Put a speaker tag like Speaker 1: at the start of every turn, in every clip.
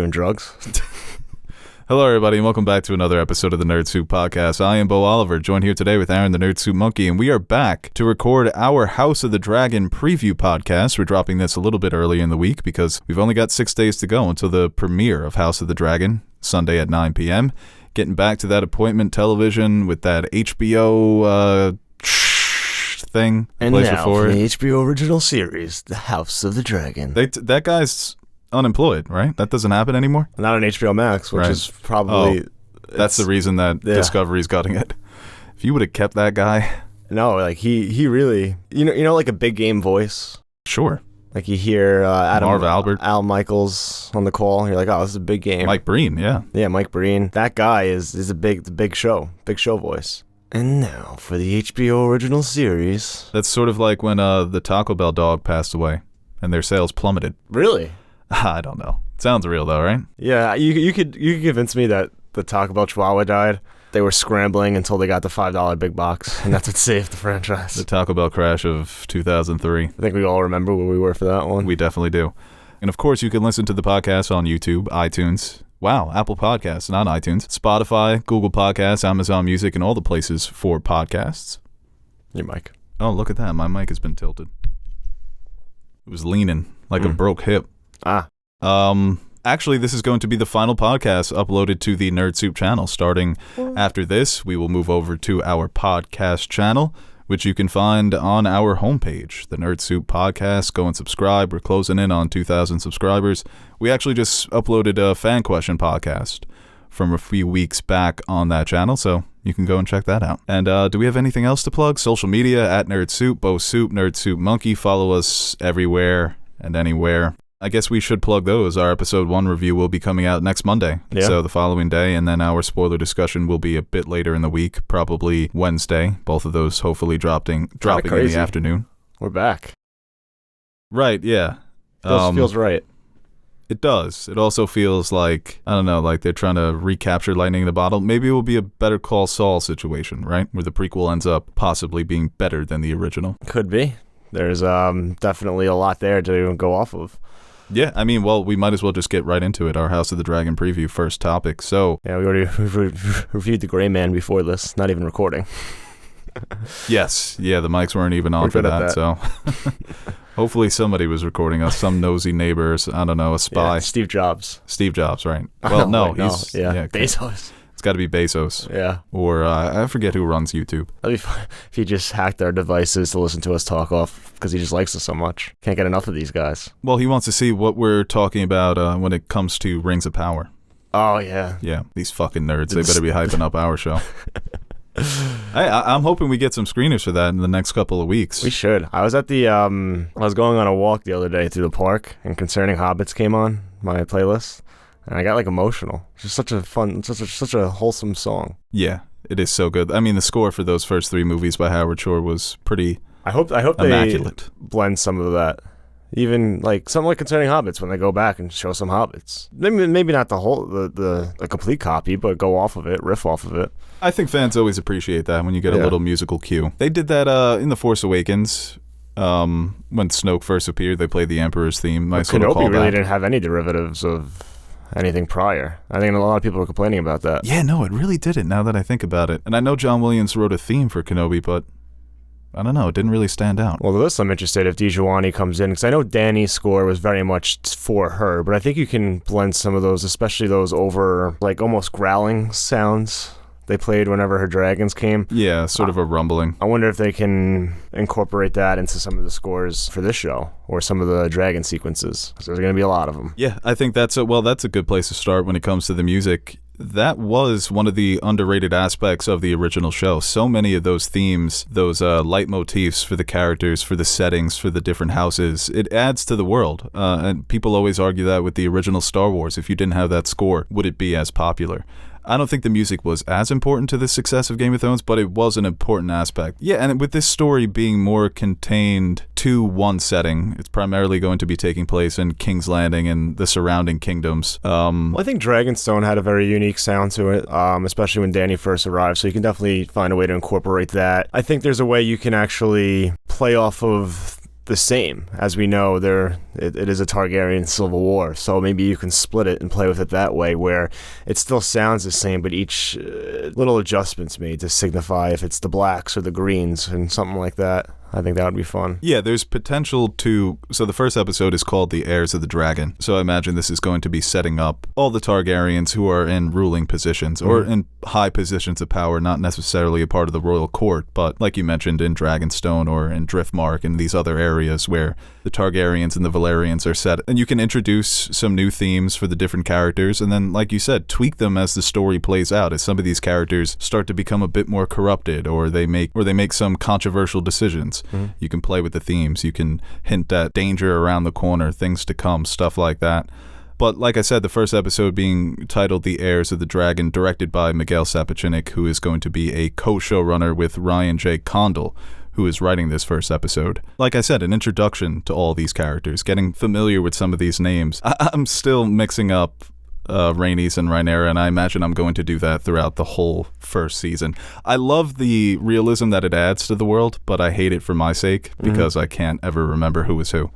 Speaker 1: doing drugs.
Speaker 2: Hello, everybody, and welcome back to another episode of the Nerd Soup Podcast. I am Beau Oliver, joined here today with Aaron, the Nerd Soup Monkey, and we are back to record our House of the Dragon preview podcast. We're dropping this a little bit early in the week because we've only got 6 days to go until the premiere of House of the Dragon, Sunday at 9 p.m. Getting back to that appointment television with that HBO thing.
Speaker 1: And now for the HBO original series, The House of the Dragon.
Speaker 2: That guy's unemployed, right? That doesn't happen anymore?
Speaker 1: Not on HBO Max, which is probably...
Speaker 2: that's the reason that Discovery's gutting it. If you would have kept that guy...
Speaker 1: No, like, he really... You know, like a big game voice?
Speaker 2: Sure.
Speaker 1: Like you hear
Speaker 2: Marv Albert.
Speaker 1: Al Michaels on the call. You're like, oh, this is a big game.
Speaker 2: Mike Breen, yeah.
Speaker 1: Yeah, Mike Breen. That guy is a big show voice. And now for the HBO original series.
Speaker 2: That's sort of like when the Taco Bell dog passed away and their sales plummeted.
Speaker 1: Really?
Speaker 2: I don't know. Sounds real though, right?
Speaker 1: Yeah, you could convince me that the Taco Bell Chihuahua died. They were scrambling until they got the $5 big box, and that's what saved the franchise.
Speaker 2: The Taco Bell crash of 2003.
Speaker 1: I think we all remember where we were for that one.
Speaker 2: We definitely do. And of course, you can listen to the podcast on YouTube, iTunes, Apple Podcasts, not iTunes, Spotify, Google Podcasts, Amazon Music, and all the places for podcasts.
Speaker 1: Your mic.
Speaker 2: Oh, look at that. My mic has been tilted. It was leaning like a broke hip. Actually, this is going to be the final podcast uploaded to the Nerd Soup channel. Starting after this, we will move over to our podcast channel, which you can find on our homepage, the Nerd Soup Podcast. Go and subscribe. We're closing in on 2,000 subscribers. We actually just uploaded a fan question podcast from a few weeks back on that channel, so you can go and check that out. And do we have anything else to plug? Social media, at Nerd Soup, Beau Soup, Nerd Soup Monkey. Follow us everywhere and anywhere. I guess we should plug those. Our episode 1 review will be coming out next Monday.
Speaker 1: Yeah.
Speaker 2: So the following day, and then our spoiler discussion will be a bit later in the week, probably Wednesday. Both of those hopefully dropping in the afternoon.
Speaker 1: We're back.
Speaker 2: Right, yeah.
Speaker 1: Feels right.
Speaker 2: It does. It also feels like, I don't know, like they're trying to recapture lightning in the bottle. Maybe it will be a Better Call Saul situation, right? Where the prequel ends up possibly being better than the original.
Speaker 1: Could be. There's definitely a lot there to go off of.
Speaker 2: Yeah, I mean, well, we might as well just get right into it. Our House of the Dragon preview, first topic. So
Speaker 1: yeah, we already reviewed The Gray Man before this, not even recording.
Speaker 2: Yes, yeah, the mics weren't even on for that. So hopefully somebody was recording us, some nosy neighbors. I don't know, a spy.
Speaker 1: Yeah, Steve Jobs,
Speaker 2: right? Well, no,
Speaker 1: he's Bezos.
Speaker 2: It's got to be Bezos.
Speaker 1: Yeah.
Speaker 2: Or I forget who runs YouTube.
Speaker 1: That'd be fun if he just hacked our devices to listen to us talk off because he just likes us so much. Can't get enough of these guys.
Speaker 2: Well, he wants to see what we're talking about when it comes to Rings of Power.
Speaker 1: Oh, yeah.
Speaker 2: Yeah, these fucking nerds. They better be hyping up our show. I'm hoping we get some screeners for that in the next couple of weeks.
Speaker 1: We should. I was at the I was going on a walk the other day through the park, and Concerning Hobbits came on my playlist, and I got like emotional. It's just such a fun, such a wholesome song.
Speaker 2: Yeah, it is so good. I mean, the score for those first 3 movies by Howard Shore was pretty.
Speaker 1: I hope
Speaker 2: immaculate.
Speaker 1: They blend some of that. Even like something like Concerning Hobbits, when they go back and show some hobbits. Maybe not the whole the complete copy, but go off of it, riff off of it.
Speaker 2: I think fans always appreciate that when you get a little musical cue. They did that in The Force Awakens. When Snoke first appeared, they played the Emperor's theme. Nice little callback.
Speaker 1: Kenobi really didn't have any derivatives of anything prior. I think a lot of people were complaining about that.
Speaker 2: Yeah, no, it really didn't, now that I think about it. And I know John Williams wrote a theme for Kenobi, but I don't know, it didn't really stand out.
Speaker 1: Well, this I'm interested if Djawani comes in, because I know Dany's score was very much for her, but I think you can blend some of those, especially those over, like, almost growling sounds they played whenever her dragons came.
Speaker 2: Yeah, sort of a rumbling.
Speaker 1: I wonder if they can incorporate that into some of the scores for this show, or some of the dragon sequences, because there's going to be a lot of them.
Speaker 2: Yeah, I think that's a good place to start when it comes to the music. That was one of the underrated aspects of the original show. So many of those themes, those leitmotifs for the characters, for the settings, for the different houses, it adds to the world. And people always argue that with the original Star Wars, if you didn't have that score, would it be as popular? I don't think the music was as important to the success of Game of Thrones, but it was an important aspect. Yeah, and with this story being more contained to one setting, it's primarily going to be taking place in King's Landing and the surrounding kingdoms.
Speaker 1: Well, I think Dragonstone had a very unique sound to it, especially when Dany first arrived, so you can definitely find a way to incorporate that. I think there's a way you can actually play off of the same. As we know, it is a Targaryen civil war, so maybe you can split it and play with it that way, where it still sounds the same, but each little adjustments made to signify if it's the blacks or the greens and something like that. I think that would be fun.
Speaker 2: Yeah, there's potential to... So the first episode is called The Heirs of the Dragon. So I imagine this is going to be setting up all the Targaryens who are in ruling positions or in high positions of power, not necessarily a part of the royal court, but like you mentioned in Dragonstone or in Driftmark and these other areas where the Targaryens and the Valerians are set. And you can introduce some new themes for the different characters and then, like you said, tweak them as the story plays out, as some of these characters start to become a bit more corrupted or they make some controversial decisions. You can play with the themes. You can hint at danger around the corner, things to come, stuff like that. But like I said, the first episode being titled The Heirs of the Dragon, directed by Miguel Sapochnik, who is going to be a co-showrunner with Ryan J. Condal, who is writing this first episode. Like I said, an introduction to all these characters, getting familiar with some of these names. I'm still mixing up Rhaenys and Rhaenyra, and I imagine I'm going to do that throughout the whole first season. I love the realism that it adds to the world, but I hate it for my sake because I can't ever remember who is who.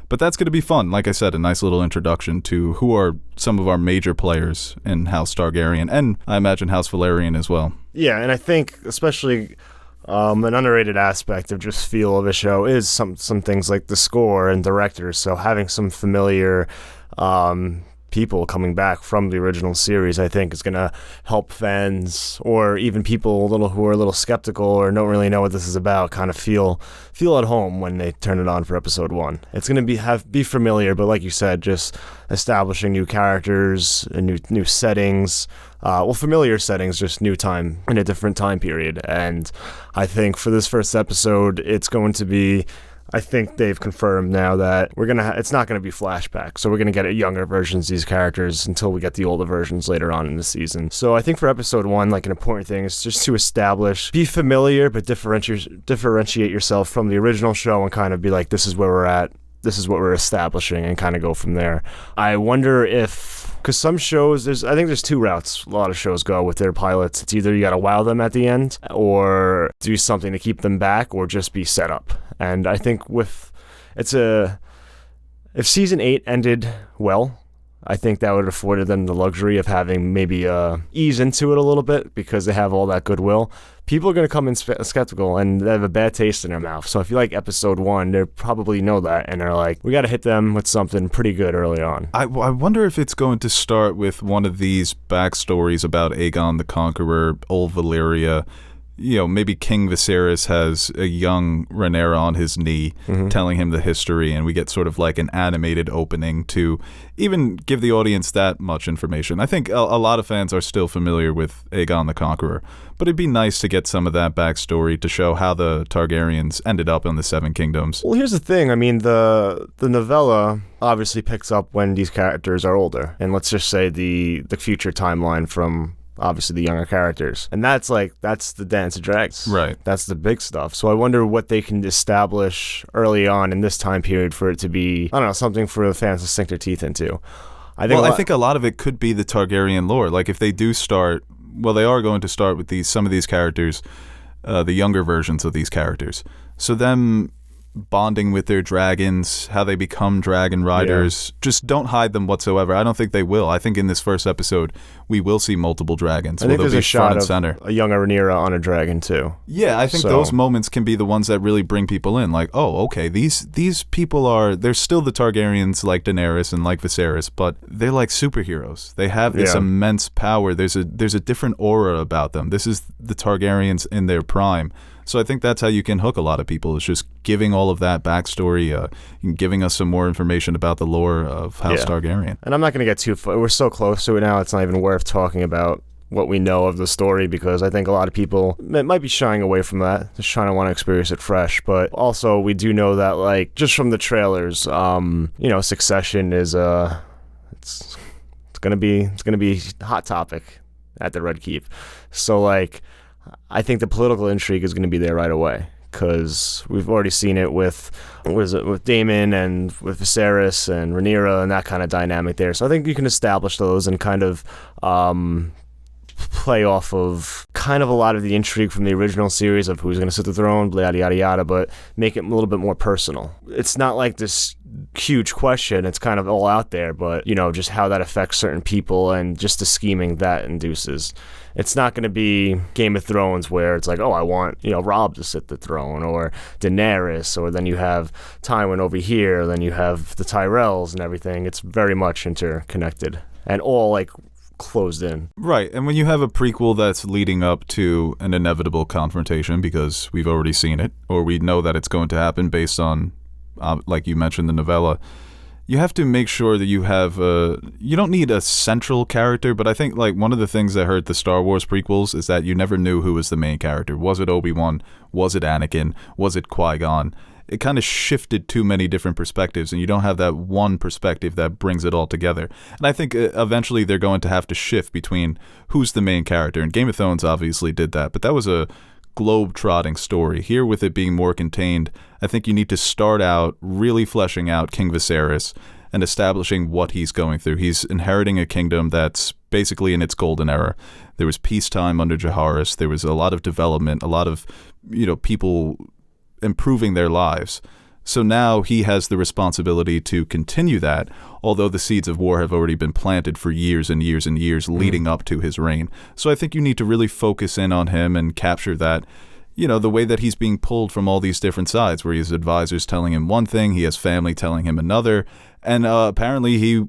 Speaker 2: But that's going to be fun. Like I said, a nice little introduction to who are some of our major players in House Targaryen, and I imagine House Valerian as well.
Speaker 1: Yeah, and I think especially an underrated aspect of just feel of a show is some things like the score and directors. So having some familiar people coming back from the original series, I think, is going to help fans or even people who are a little skeptical or don't really know what this is about kind of feel at home when they turn it on for episode 1. It's going to be familiar, but like you said, just establishing new characters and new settings. Familiar settings, just new time in a different time period. And I think for this first episode, it's going to be... I think they've confirmed now that it's not going to be flashback, so we're going to get younger versions of these characters until we get the older versions later on in the season. So I think for episode 1, like an important thing is just to be familiar, but differentiate yourself from the original show and kind of be like, this is where we're at, this is what we're establishing, and kind of go from there. I wonder if, because some shows, I think there's 2 routes a lot of shows go with their pilots. It's either you got to wow them at the end, or do something to keep them back, or just be set up. And I think if season 8 ended well, I think that would have afforded them the luxury of having maybe ease into it a little bit because they have all that goodwill. People are going to come in skeptical and they have a bad taste in their mouth. So if you like episode 1, they probably know that and they're like, we got to hit them with something pretty good early on.
Speaker 2: I wonder if it's going to start with one of these backstories about Aegon the Conqueror, old Valyria. You know, maybe King Viserys has a young Rhaenyra on his knee telling him the history, and we get sort of like an animated opening to even give the audience that much information. I think a lot of fans are still familiar with Aegon the Conqueror, but it'd be nice to get some of that backstory to show how the Targaryens ended up in the Seven Kingdoms.
Speaker 1: Well, here's the thing. I mean, the novella obviously picks up when these characters are older, and let's just say the future timeline from... obviously the younger characters, and that's the Dance of Dragons, right? That's the big stuff. So I wonder what they can establish early on in this time period for it to be, I don't know, something for the fans to sink their teeth into. I think a lot of it could be the Targaryen lore. Like if they do start, they are going to start with some of these characters, the younger versions of these characters. So them bonding with their dragons, how they become dragon riders. Just don't hide them whatsoever. I don't think they will. I think in this first episode, we will see multiple dragons. I think there's a shot of a young Rhaenyra on a dragon too.
Speaker 2: Yeah, I think those moments can be the ones that really bring people in. Like, oh, okay, these people they're still the Targaryens like Daenerys and like Viserys, but they're like superheroes. They have this immense power. There's a different aura about them. This is the Targaryens in their prime. So I think that's how you can hook a lot of people, is just giving all of that backstory, giving us some more information about the lore of House Targaryen.
Speaker 1: And I'm not going to get too far. We're so close to it now, it's not even worth talking about what we know of the story, because I think a lot of people might be shying away from that, just trying to want to experience it fresh. But also, we do know that, like, just from the trailers, Succession is it's gonna be a hot topic at the Red Keep. So, like, I think the political intrigue is going to be there right away, because we've already seen it with Daemon and with Viserys and Rhaenyra and that kind of dynamic there. So I think you can establish those and kind of play off of kind of a lot of the intrigue from the original series of who's going to sit the throne, yada, yada, yada, but make it a little bit more personal. It's not like this huge question. It's kind of all out there, but, just how that affects certain people and just the scheming that induces. It's not going to be Game of Thrones where it's like, oh, I want, Rob to sit the throne, or Daenerys, or then you have Tywin over here, then you have the Tyrells and everything. It's very much interconnected and all closed in.
Speaker 2: Right, and when you have a prequel that's leading up to an inevitable confrontation because we've already seen it, or we know that it's going to happen based on, like you mentioned, the novella, you have to make sure that you have you don't need a central character, but I think one of the things that hurt the Star Wars prequels is that you never knew who was the main character. Was it Obi-Wan? Was it Anakin? Was it Qui-Gon? It kind of shifted too many different perspectives, and you don't have that one perspective that brings it all together. And I think eventually they're going to have to shift between who's the main character, and Game of Thrones obviously did that, but that was a globe-trotting story. Here, with it being more contained, I think you need to start out really fleshing out King Viserys and establishing what he's going through. He's inheriting a kingdom that's basically in its golden era. There was peacetime under Jaehaerys. There was a lot of development, a lot of people improving their lives. So now he has the responsibility to continue that, although the seeds of war have already been planted for years and years and years leading up to his reign. So I think you need to really focus in on him and capture that, the way that he's being pulled from all these different sides, where he has advisors telling him one thing, he has family telling him another, and apparently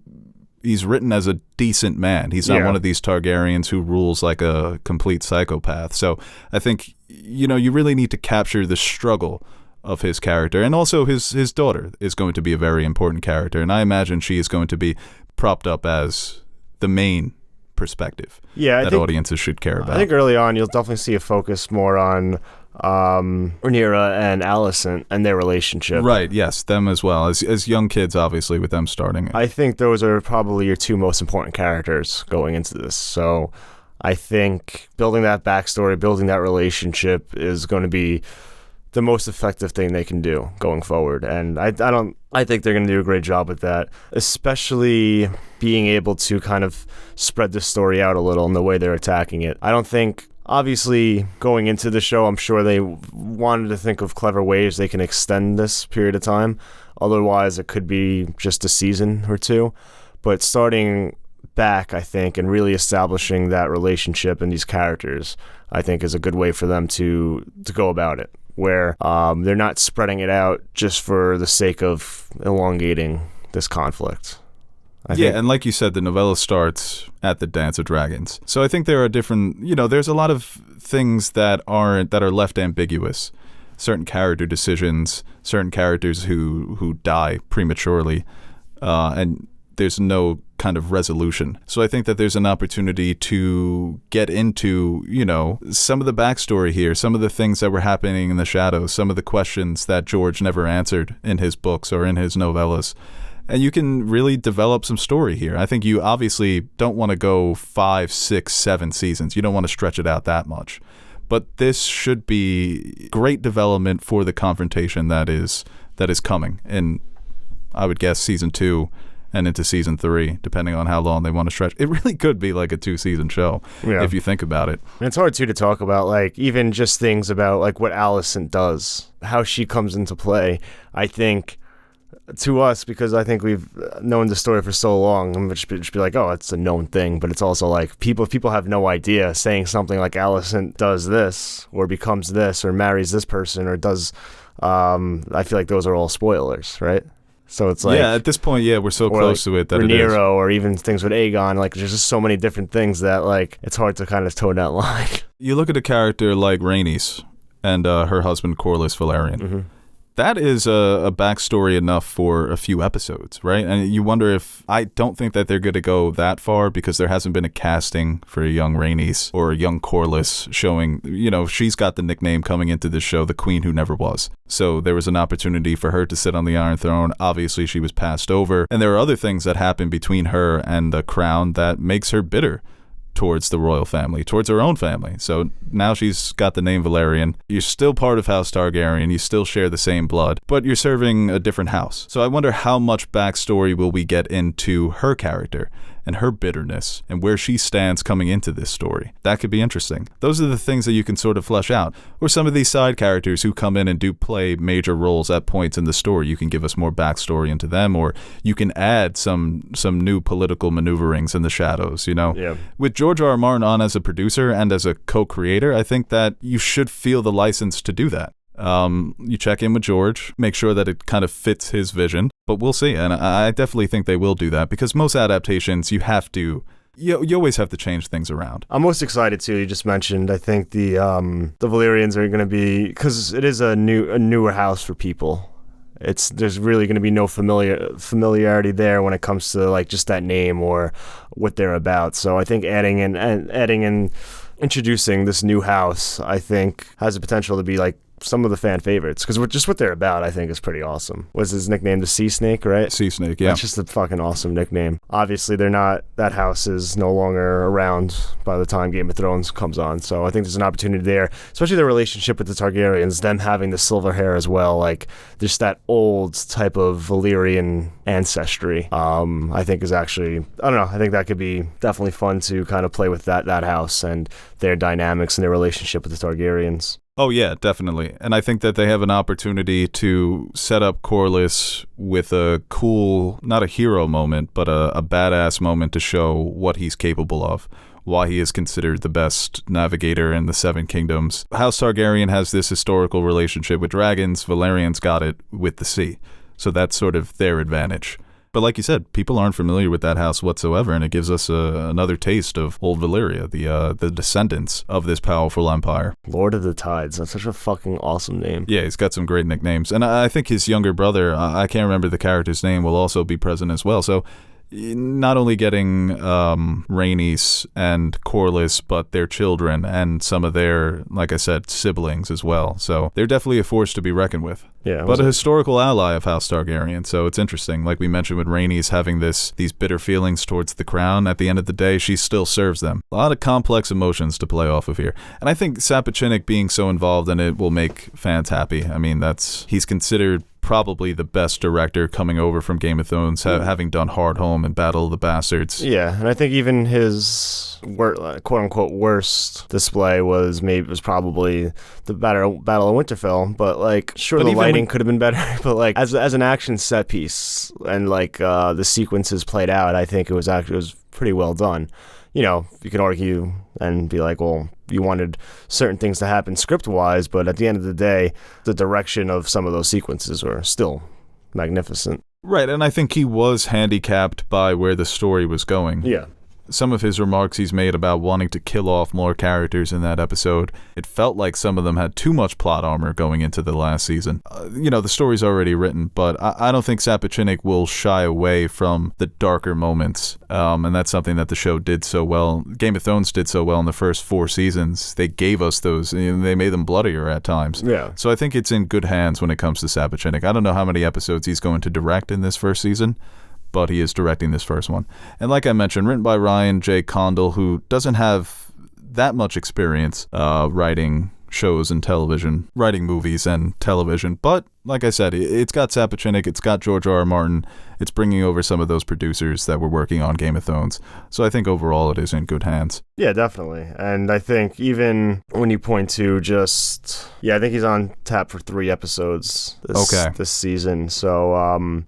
Speaker 2: he's written as a decent man. He's not one of these Targaryens who rules like a complete psychopath. So I think, you really need to capture the struggle of his character, and also his daughter is going to be a very important character, and I imagine she is going to be propped up as the main perspective that audiences should care about.
Speaker 1: I think early on you'll definitely see a focus more on Rhaenyra and Alicent and their relationship.
Speaker 2: Right, yes, them as well, as young kids, obviously, with them starting.
Speaker 1: I think those are probably your two most important characters going into this, so I think building that backstory, building that relationship is going to be the most effective thing they can do going forward. And I think they're going to do a great job with that, especially being able to kind of spread the story out a little in the way they're attacking it. I don't think, obviously, going into the show, I'm sure they wanted to think of clever ways they can extend this period of time. Otherwise, it could be just a season or two. But starting back, I think, and really establishing that relationship and these characters, I think is a good way for them to go about it, where they're not spreading it out just for the sake of elongating this conflict. I think.
Speaker 2: And like you said, the novella starts at the Dance of Dragons. So I think there are different, there's a lot of things that are left ambiguous. Certain character decisions, certain characters who die prematurely, and there's no kind of resolution. So I think that there's an opportunity to get into, some of the backstory here, some of the things that were happening in the shadows, some of the questions that George never answered in his books or in his novellas. And you can really develop some story here. I think you obviously don't want to go 5, 6, 7 seasons. You don't want to stretch it out that much. But this should be great development for the confrontation that is coming. And I would guess season 2 and into season 3, depending on how long they want to stretch. It really could be like a 2-season show, if you think about it.
Speaker 1: And it's hard, too, to talk about, even just things about, what Alicent does, how she comes into play. I think, to us, because I think we've known the story for so long, and just be like, oh, it's a known thing, but it's also if people have no idea, saying something like Alicent does this, or becomes this, or marries this person, or does, I feel like those are all spoilers, right? So it's
Speaker 2: at this point, we're so close to it that
Speaker 1: Rhaenyra,
Speaker 2: it is.
Speaker 1: Or even things with Aegon, there's just so many different things that it's hard to kind of toe that line.
Speaker 2: You look at a character like Rhaenys and her husband Corlys Velaryon.
Speaker 1: Mm-hmm.
Speaker 2: That is a backstory enough for a few episodes, right? And you wonder if, I don't think that they're going to go that far because there hasn't been a casting for a young Rhaenys or a young Corlys showing, she's got the nickname coming into this show, the Queen Who Never Was. So there was an opportunity for her to sit on the Iron Throne. Obviously, she was passed over. And there are other things that happen between her and the crown that makes her bitter towards the royal family, towards her own family. So now she's got the name Velaryon. You're still part of House Targaryen. You still share the same blood, but you're serving a different house. So I wonder how much backstory will we get into her character and her bitterness and where she stands coming into this story. That could be interesting. Those are the things that you can sort of flesh out. Or some of these side characters who come in and do play major roles at points in the story. You can give us more backstory into them, or you can add some new political maneuverings in the shadows, you know?
Speaker 1: Yeah.
Speaker 2: With George R. R. Martin on as a producer and as a co-creator, I think that you should feel the license to do that. You check in with George, make sure that it kind of fits his vision, but we'll see. And I definitely think they will do that, because most adaptations, you always have to change things around.
Speaker 1: I'm most excited too. You just mentioned, I think the Valyrians are going to be, because it is a newer house for people. There's really going to be no familiarity there when it comes to like just that name or what they're about. So I think adding in introducing this new house, I think has the potential to be like some of the fan favorites, because just what they're about, I think, is pretty awesome. Was his nickname the Sea Snake, right?
Speaker 2: Sea Snake, yeah.
Speaker 1: That's just a fucking awesome nickname. Obviously, that house is no longer around by the time Game of Thrones comes on, so I think there's an opportunity there, especially their relationship with the Targaryens, them having the silver hair as well, like just that old type of Valyrian ancestry. I think is actually, I don't know, I think that could be definitely fun to kind of play with that house and their dynamics and their relationship with the Targaryens.
Speaker 2: Oh, yeah, definitely. And I think that they have an opportunity to set up Corlys with a cool, not a hero moment, but a badass moment to show what he's capable of, why he is considered the best navigator in the Seven Kingdoms. House Targaryen has this historical relationship with dragons. Valerian's got it with the sea. So that's sort of their advantage. But like you said, people aren't familiar with that house whatsoever, and it gives us another taste of old Valyria, the descendants of this powerful empire.
Speaker 1: Lord of the Tides. That's such a fucking awesome name.
Speaker 2: Yeah, he's got some great nicknames. And I think his younger brother, I can't remember the character's name, will also be present as well. So not only getting Rhaenys and Corlys, but their children and some of their, like I said, siblings as well. So they're definitely a force to be reckoned with.
Speaker 1: Yeah,
Speaker 2: but a historical ally of House Targaryen, so it's interesting. Like we mentioned with Rhaenys having these bitter feelings towards the crown, at the end of the day, she still serves them. A lot of complex emotions to play off of here. And I think Sapochnik being so involved in it will make fans happy. I mean, he's considered probably the best director coming over from Game of Thrones, having done Hard Home and Battle of the Bastards.
Speaker 1: Yeah, and I think even his quote-unquote worst display was probably the Battle of Winterfell, but like, sure, the lighting could have been better, but like as an action set piece and like the sequences played out, I think it was pretty well done. You know, you could argue and be like, well, you wanted certain things to happen script-wise, but at the end of the day, the direction of some of those sequences were still magnificent.
Speaker 2: Right, and I think he was handicapped by where the story was going.
Speaker 1: Yeah.
Speaker 2: Some of his remarks he's made about wanting to kill off more characters in that episode, it felt like some of them had too much plot armor going into the last season. The story's already written, but I don't think Sapochnik will shy away from the darker moments, and that's something that the show did so well. Game of Thrones did so well in the first 4 seasons. They gave us those, they made them bloodier at times.
Speaker 1: Yeah.
Speaker 2: So I think it's in good hands when it comes to Sapochnik. I don't know how many episodes he's going to direct in this first season, but he is directing this first one. And like I mentioned, written by Ryan J. Condal, who doesn't have that much experience writing shows and television, writing movies and television. But like I said, it's got Sapochnik, it's got George R. R. Martin, it's bringing over some of those producers that were working on Game of Thrones. So I think overall it is in good hands.
Speaker 1: Yeah, definitely. And I think even when you point to I think he's on tap for 3 episodes this season. So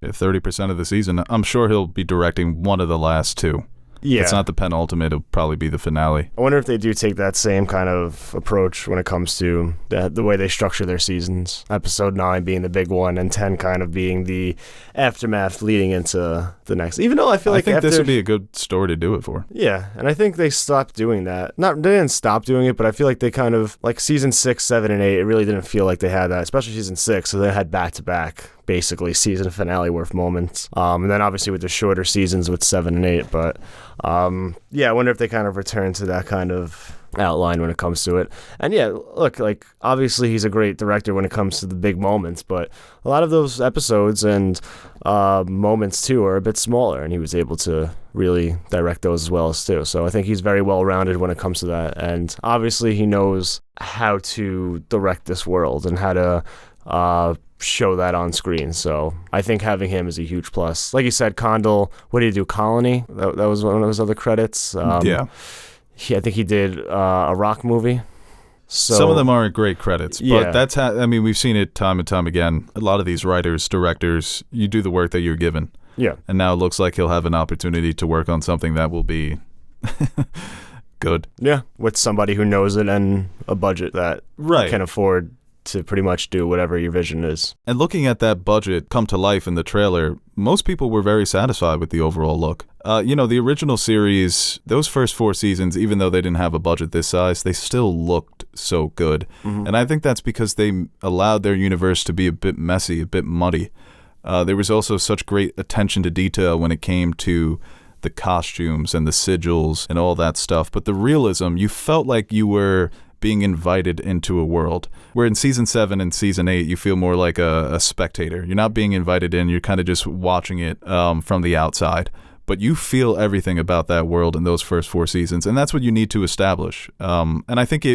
Speaker 2: 30% of the season, I'm sure he'll be directing one of the last 2. Yeah. If it's not the penultimate, it'll probably be the finale.
Speaker 1: I wonder if they do take that same kind of approach when it comes to the way they structure their seasons. Episode 9 being the big one, and 10 kind of being the aftermath leading into the next. Even though I think
Speaker 2: this would be a good story to do it for.
Speaker 1: Yeah, and I think they stopped doing that. They didn't stop doing it, but I feel like they kind of, like season 6, 7, and 8, it really didn't feel like they had that, especially season 6, so they had back-to-back basically season finale worth moments, and then obviously with the shorter seasons with 7 and 8, but I wonder if they kind of return to that kind of outline when it comes to it. And yeah, look, like obviously he's a great director when it comes to the big moments, but a lot of those episodes and moments too are a bit smaller, and he was able to really direct those as well as too. So I think he's very well rounded when it comes to that, and obviously he knows how to direct this world and how to show that on screen. So I think having him is a huge plus. Like you said, Condell, what did he do? Colony? That was one of his other credits.
Speaker 2: Yeah.
Speaker 1: I think he did a rock movie. So,
Speaker 2: some of them aren't great credits, but
Speaker 1: yeah.
Speaker 2: that's I mean, we've seen it time and time again. A lot of these writers, directors, you do the work that you're given.
Speaker 1: Yeah.
Speaker 2: And now it looks like he'll have an opportunity to work on something that will be good.
Speaker 1: Yeah, with somebody who knows it and a budget that can afford to pretty much do whatever your vision is.
Speaker 2: And looking at that budget come to life in the trailer, most people were very satisfied with the overall look. The original series, those first 4 seasons, even though they didn't have a budget this size, they still looked so good. Mm-hmm. And I think that's because they allowed their universe to be a bit messy, a bit muddy. There was also such great attention to detail when it came to the costumes and the sigils and all that stuff. But the realism, you felt like you were being invited into a world. Where in season 7 and season 8, you feel more like a spectator. You're not being invited in, you're kind of just watching it from the outside. But you feel everything about that world in those first 4 seasons, and that's what you need to establish. And I think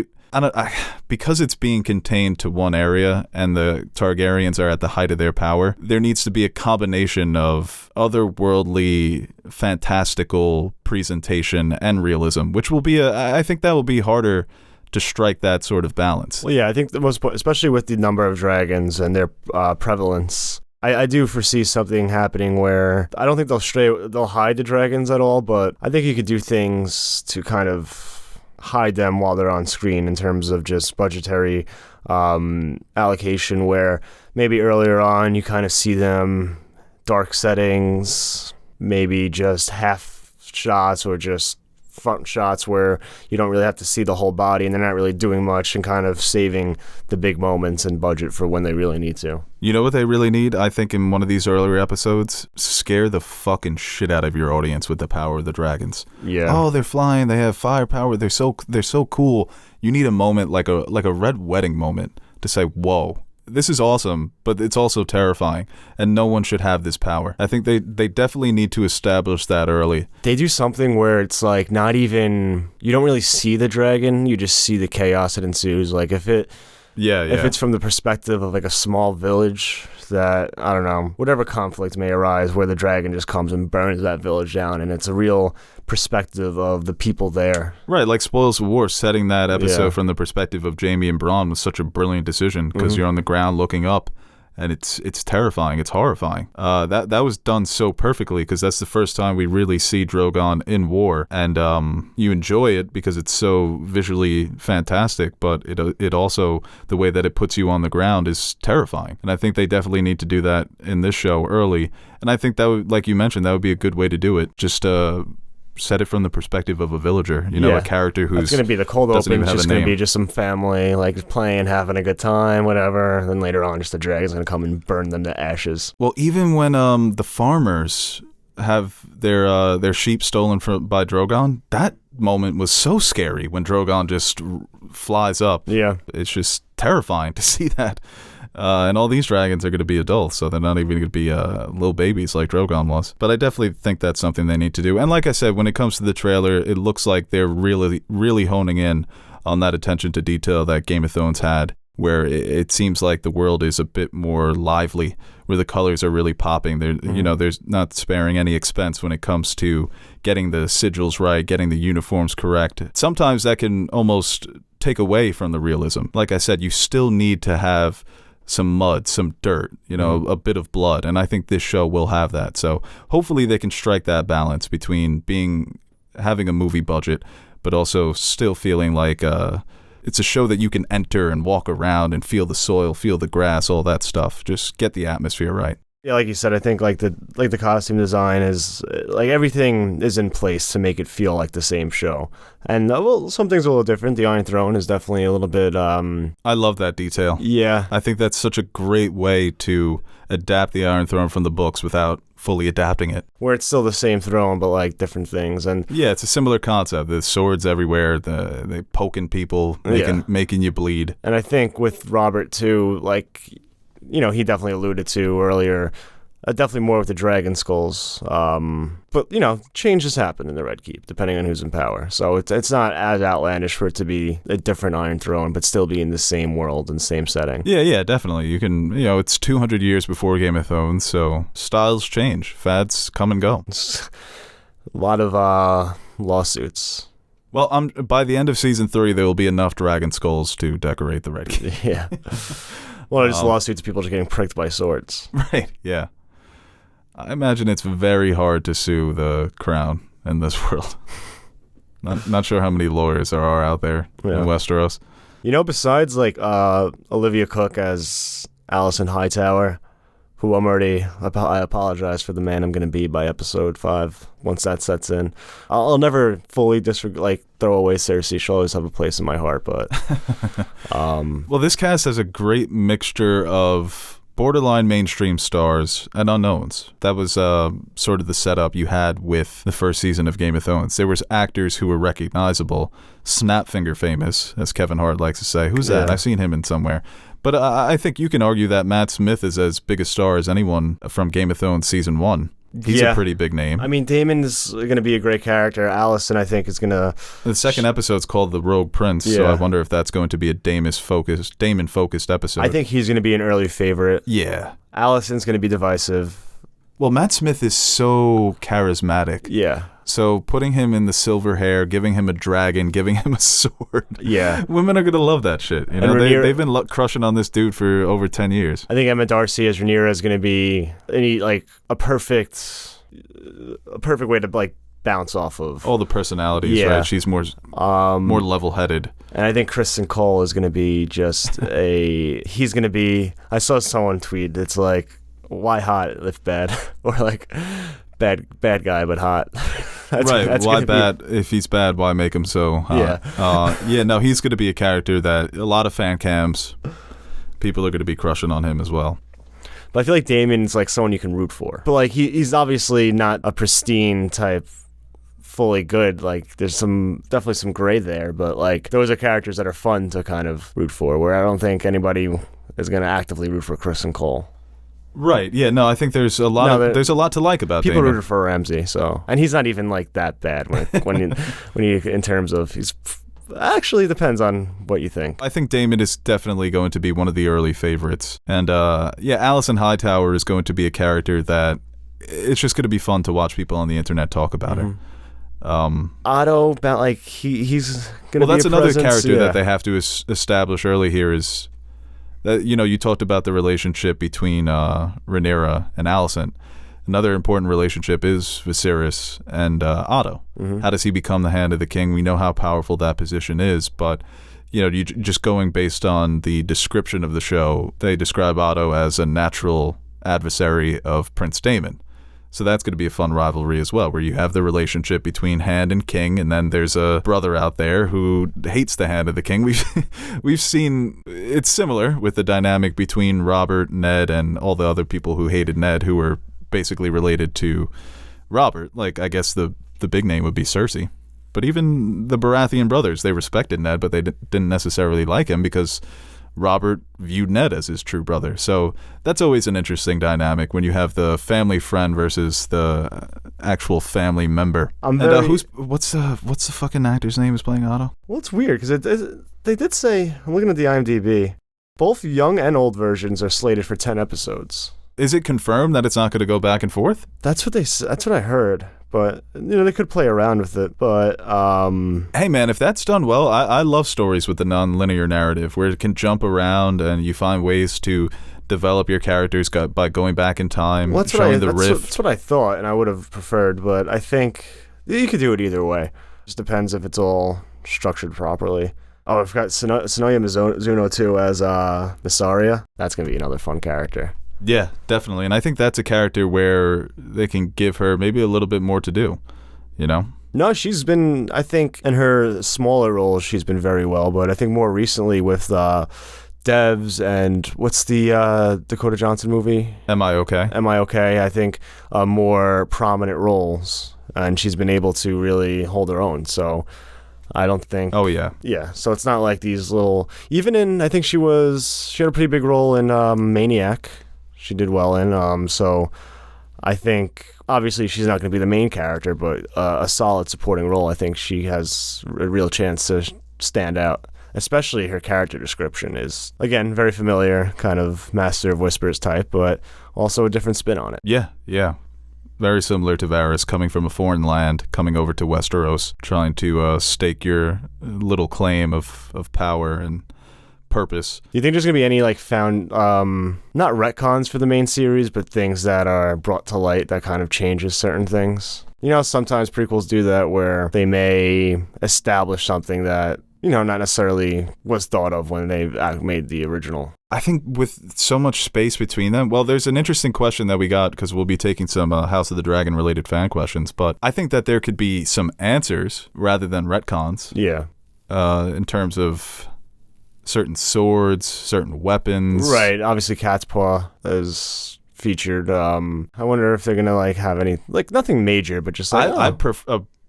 Speaker 2: because it's being contained to one area and the Targaryens are at the height of their power, there needs to be a combination of otherworldly, fantastical presentation and realism, which will be I think that will be harder to strike that sort of balance.
Speaker 1: Well, yeah, I think the most, especially with the number of dragons and their prevalence, I do foresee something happening where I don't think they'll hide the dragons at all, but I think you could do things to kind of hide them while they're on screen in terms of just budgetary allocation, where maybe earlier on you kind of see them dark settings, maybe just half shots or just front shots where you don't really have to see the whole body and they're not really doing much, and kind of saving the big moments and budget for when they really need to.
Speaker 2: You know what they really need? I think in one of these earlier episodes, scare the fucking shit out of your audience with the power of the dragons.
Speaker 1: Yeah.
Speaker 2: Oh, they're flying, they have firepower, they're so cool. You need a moment like a red wedding moment to say, whoa, this is awesome, but it's also terrifying, and no one should have this power. I think they definitely need to establish that early.
Speaker 1: They do something where it's like not even, you don't really see the dragon, you just see the chaos that ensues. Like if it's from the perspective of like a small village that, I don't know, whatever conflict may arise where the dragon just comes and burns that village down, and it's a real perspective of the people there.
Speaker 2: Right, like Spoils of War, setting that episode from the perspective of Jaime and Bronn was such a brilliant decision, because you're on the ground looking up, and it's terrifying, it's horrifying. That was done so perfectly, because that's the first time we really see Drogon in war, and you enjoy it because it's so visually fantastic, but it also, the way that it puts you on the ground is terrifying. And I think they definitely need to do that in this show early, and I think that would, like you mentioned, that would be a good way to do it. Just set it from the perspective of a villager, a character who's...
Speaker 1: It's going to be the cold open, it's just going to be just some family, like, playing, having a good time, whatever. Then later on, just the dragon's going to come and burn them to ashes.
Speaker 2: Well, even when the farmers have their sheep stolen by Drogon, that moment was so scary when Drogon just flies up.
Speaker 1: Yeah.
Speaker 2: It's just terrifying to see that. And all these dragons are going to be adults, so they're not even going to be little babies like Drogon was. But I definitely think that's something they need to do. And like I said, when it comes to the trailer, it looks like they're really, really honing in on that attention to detail that Game of Thrones had, where it seems like the world is a bit more lively, where the colors are really popping. There's not sparing any expense when it comes to getting the sigils right, getting the uniforms correct. Sometimes that can almost take away from the realism. Like I said, you still need to have some mud, some dirt, a bit of blood. And I think this show will have that. So hopefully they can strike that balance between having a movie budget, but also still feeling like it's a show that you can enter and walk around and feel the soil, feel the grass, all that stuff. Just get the atmosphere right.
Speaker 1: Yeah, like you said, I think like the costume design is like everything is in place to make it feel like the same show. And some things are a little different. The Iron Throne is definitely a little bit.
Speaker 2: I love that detail.
Speaker 1: Yeah,
Speaker 2: I think that's such a great way to adapt the Iron Throne from the books without fully adapting it.
Speaker 1: Where it's still the same throne, but like different things. And
Speaker 2: yeah, it's a similar concept. There's swords everywhere. They poking people, making you bleed.
Speaker 1: And I think with Robert too, like, he definitely alluded to earlier, Definitely more with the dragon skulls. But, changes happen in the Red Keep, depending on who's in power. So it's not as outlandish for it to be a different Iron Throne, but still be in the same world and same setting.
Speaker 2: Yeah, definitely. You can, it's 200 years before Game of Thrones, so styles change. Fads come and go.
Speaker 1: A lot of lawsuits.
Speaker 2: Well, by the end of Season 3, there will be enough dragon skulls to decorate the Red Keep.
Speaker 1: Yeah. Well, just lawsuits, people just getting pricked by swords.
Speaker 2: Right, yeah. I imagine it's very hard to sue the crown in this world. Not sure how many lawyers there are out there in Westeros.
Speaker 1: Besides Olivia Cook as Alicent Hightower, who I apologize for the man I'm going to be by episode 5 once that sets in. I'll never fully throw away Cersei. She'll always have a place in my heart, but
Speaker 2: well, this cast has a great mixture of borderline mainstream stars and unknowns. That was sort of the setup you had with the first season of Game of Thrones. There was actors who were recognizable, snapfinger famous, as Kevin Hart likes to say. Who's that? I've seen him in somewhere. But I think you can argue that Matt Smith is as big a star as anyone from Game of Thrones Season 1. He's a pretty big name.
Speaker 1: I mean, Daemon is going to be a great character. Alicent, I think, is going to...
Speaker 2: The second episode's called The Rogue Prince, so I wonder if that's going to be a Daemon-focused episode.
Speaker 1: I think he's going to be an early favorite.
Speaker 2: Yeah.
Speaker 1: Alicent's going to be divisive.
Speaker 2: Well, Matt Smith is so charismatic.
Speaker 1: Yeah.
Speaker 2: So putting him in the silver hair, giving him a dragon, giving him a sword.
Speaker 1: Yeah.
Speaker 2: Women are going to love that shit. They've been crushing on this dude for over 10 years.
Speaker 1: I think Emma Darcy as Rhaenyra is going to be a perfect way to bounce off of
Speaker 2: all the personalities, right? She's more level-headed.
Speaker 1: And I think Kristen Cole is going to be he's going to be, I saw someone tweet, it's like, why hot if bad? Or bad guy but hot.
Speaker 2: That's why bad? If he's bad, why make him so hot? Yeah. He's going to be a character that a lot of fan cams, people are going to be crushing on him as well.
Speaker 1: But I feel like Daemon's someone you can root for. But he's obviously not a pristine type, fully good. There's definitely some gray there. But those are characters that are fun to kind of root for. Where I don't think anybody is going to actively root for Kristen Cole.
Speaker 2: Right. Yeah. No, I think there's a lot to like about
Speaker 1: people
Speaker 2: Daemon.
Speaker 1: Rooted for Ramsay. And he's not even that bad when you in terms of he's. Actually, depends on what you think.
Speaker 2: I think Daemon is definitely going to be one of the early favorites. And Alicent Hightower is going to be a character that it's just going to be fun to watch people on the internet talk about her.
Speaker 1: Otto, he's going to be
Speaker 2: that's another
Speaker 1: presence,
Speaker 2: character that they have to establish early here is that, you talked about the relationship between Rhaenyra and Alicent. Another important relationship is Viserys and Otto. How does he become the Hand of the King? We know how powerful that position is, but you just going based on the description of the show, they describe Otto as a natural adversary of Prince Daemon. So that's going to be a fun rivalry as well, where you have the relationship between Hand and King, and then there's a brother out there who hates the Hand of the King. We've seen it's similar with the dynamic between Robert, Ned, and all the other people who hated Ned, who were basically related to Robert. I guess the big name would be Cersei. But even the Baratheon brothers, they respected Ned, but they didn't necessarily like him because Robert viewed Ned as his true brother. So that's always an interesting dynamic when you have the family friend versus the actual family member. What's the fucking actor's name who's playing Otto?
Speaker 1: Well, it's weird because they did say, I'm looking at the IMDb, both young and old versions are slated for 10 episodes.
Speaker 2: Is it confirmed that it's not going to go back and forth?
Speaker 1: That's what I heard. But they could play around with it. But
Speaker 2: hey, man, if that's done well, I love stories with the non-linear narrative where it can jump around and you find ways to develop your characters by going back in time, showing the rift.
Speaker 1: That's what I thought, and I would have preferred. But I think you could do it either way. It just depends if it's all structured properly. Oh, I've got Sonoya Mizuno too as Mysaria. That's gonna be another fun character.
Speaker 2: Yeah, definitely. And I think that's a character where they can give her maybe a little bit more to do, No, she's been, I think, in her smaller roles, she's been very well. But I think more recently with Devs and what's the Dakota Johnson movie? Am I Okay?
Speaker 1: Am I Okay? I think more prominent roles. And she's been able to really hold her own. So I don't think...
Speaker 2: Oh, yeah.
Speaker 1: Yeah, so it's not like these little... Even in, I think she had a pretty big role in Maniac. she did well in. So I think obviously she's not going to be the main character, but a solid supporting role. I think she has a real chance to stand out. Especially her character description is, again, very familiar, kind of Master of Whispers type, but also a different spin on it.
Speaker 2: Yeah. Very similar to Varys, coming from a foreign land, coming over to Westeros, trying to stake your little claim of power and purpose.
Speaker 1: Do you think there's going to be any, like, found, not retcons for the main series, but things that are brought to light that kind of changes certain things? You know, sometimes prequels do that where they may establish something that, you know, not necessarily was thought of when they made the original.
Speaker 2: I think with so much space between them, well, there's an interesting question that we got because we'll be taking some House of the Dragon related fan questions, but I think that there could be some answers rather than retcons.
Speaker 1: Yeah.
Speaker 2: In terms of certain swords, certain weapons.
Speaker 1: Right. Obviously, Cat's Paw is featured. I wonder if they're going to, like, have any, like, nothing major, but just like,
Speaker 2: I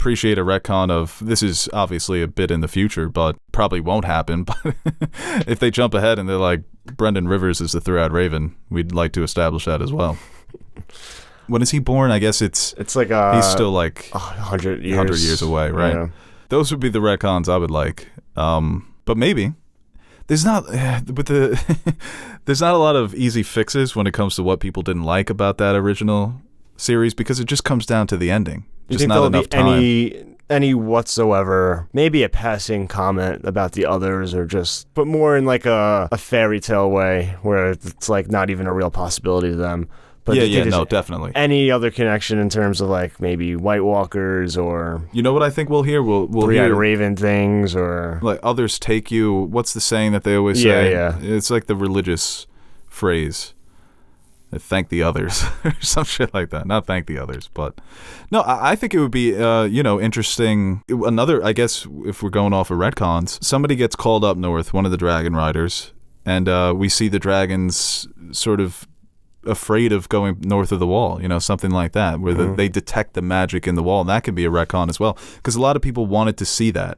Speaker 2: appreciate a retcon of, this is obviously a bit in the future, but probably won't happen. But if they jump ahead and they're like, Brendan Rivers is the Three-Eyed Raven, we'd like to establish that as well. When is he born? I guess it's like he's still like
Speaker 1: 100 years.
Speaker 2: 100 years away, right? Yeah. Those would be the retcons I would like. But maybe there's not there's not a lot of easy fixes when it comes to what people didn't like about that original series, because it just comes down to the ending.
Speaker 1: You
Speaker 2: just
Speaker 1: think
Speaker 2: not
Speaker 1: there'll
Speaker 2: enough
Speaker 1: be
Speaker 2: time.
Speaker 1: any whatsoever, maybe a passing comment about the others, or just, but more in like a fairy tale way where it's like not even a real possibility to them. But
Speaker 2: no, definitely.
Speaker 1: Any other connection in terms of like maybe White Walkers or,
Speaker 2: you know what I think we'll hear? We'll
Speaker 1: Three-Eyed
Speaker 2: hear
Speaker 1: Raven things, or
Speaker 2: like others take you. What's the saying that they always say?
Speaker 1: Yeah.
Speaker 2: It's like the religious phrase. Thank the others or some shit like that. Not thank the others, but no, I think it would be interesting. Another, I guess, if we're going off of retcons, somebody gets called up north, one of the dragon riders, and we see the dragons sort of afraid of going north of the wall, something like that, where they detect the magic in the wall. And that could be a retcon as well, because a lot of people wanted to see that.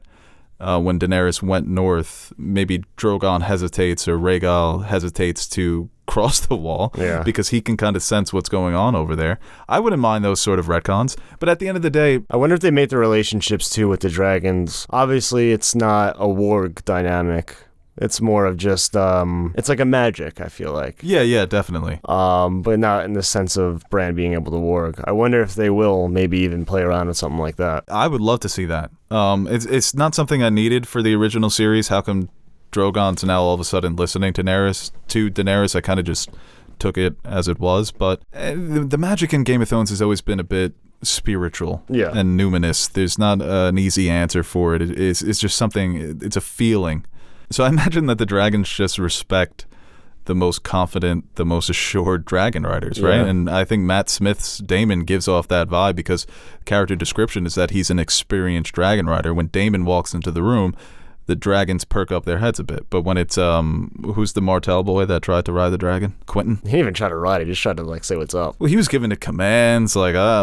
Speaker 2: When Daenerys went north, maybe Drogon hesitates or Rhaegal hesitates to cross the wall because he can kind of sense what's going on over there. I wouldn't mind those sort of retcons, but at the end of the day,
Speaker 1: I wonder if they make the relationships too with the dragons. Obviously, it's not a warg dynamic. It's more of just, it's like a magic, I feel like.
Speaker 2: Yeah, definitely.
Speaker 1: But not in the sense of Bran being able to warg. I wonder if they will maybe even play around with something like that.
Speaker 2: I would love to see that. It's not something I needed for the original series. How come Drogon's now all of a sudden listening to Daenerys? I kind of just took it as it was. But the magic in Game of Thrones has always been a bit spiritual and numinous. There's not an easy answer for it. It's just something, it's a feeling. So I imagine that the dragons just respect the most confident, the most assured dragon riders, right?
Speaker 1: Yeah.
Speaker 2: And I think Matt Smith's Daemon gives off that vibe, because character description is that he's an experienced dragon rider. When Daemon walks into the room, the dragons perk up their heads a bit. But when it's, who's the Martell boy that tried to ride the dragon? Quentin?
Speaker 1: He didn't even try to ride it. He just tried to, like, say what's up.
Speaker 2: Well, he was giving it commands. Like, I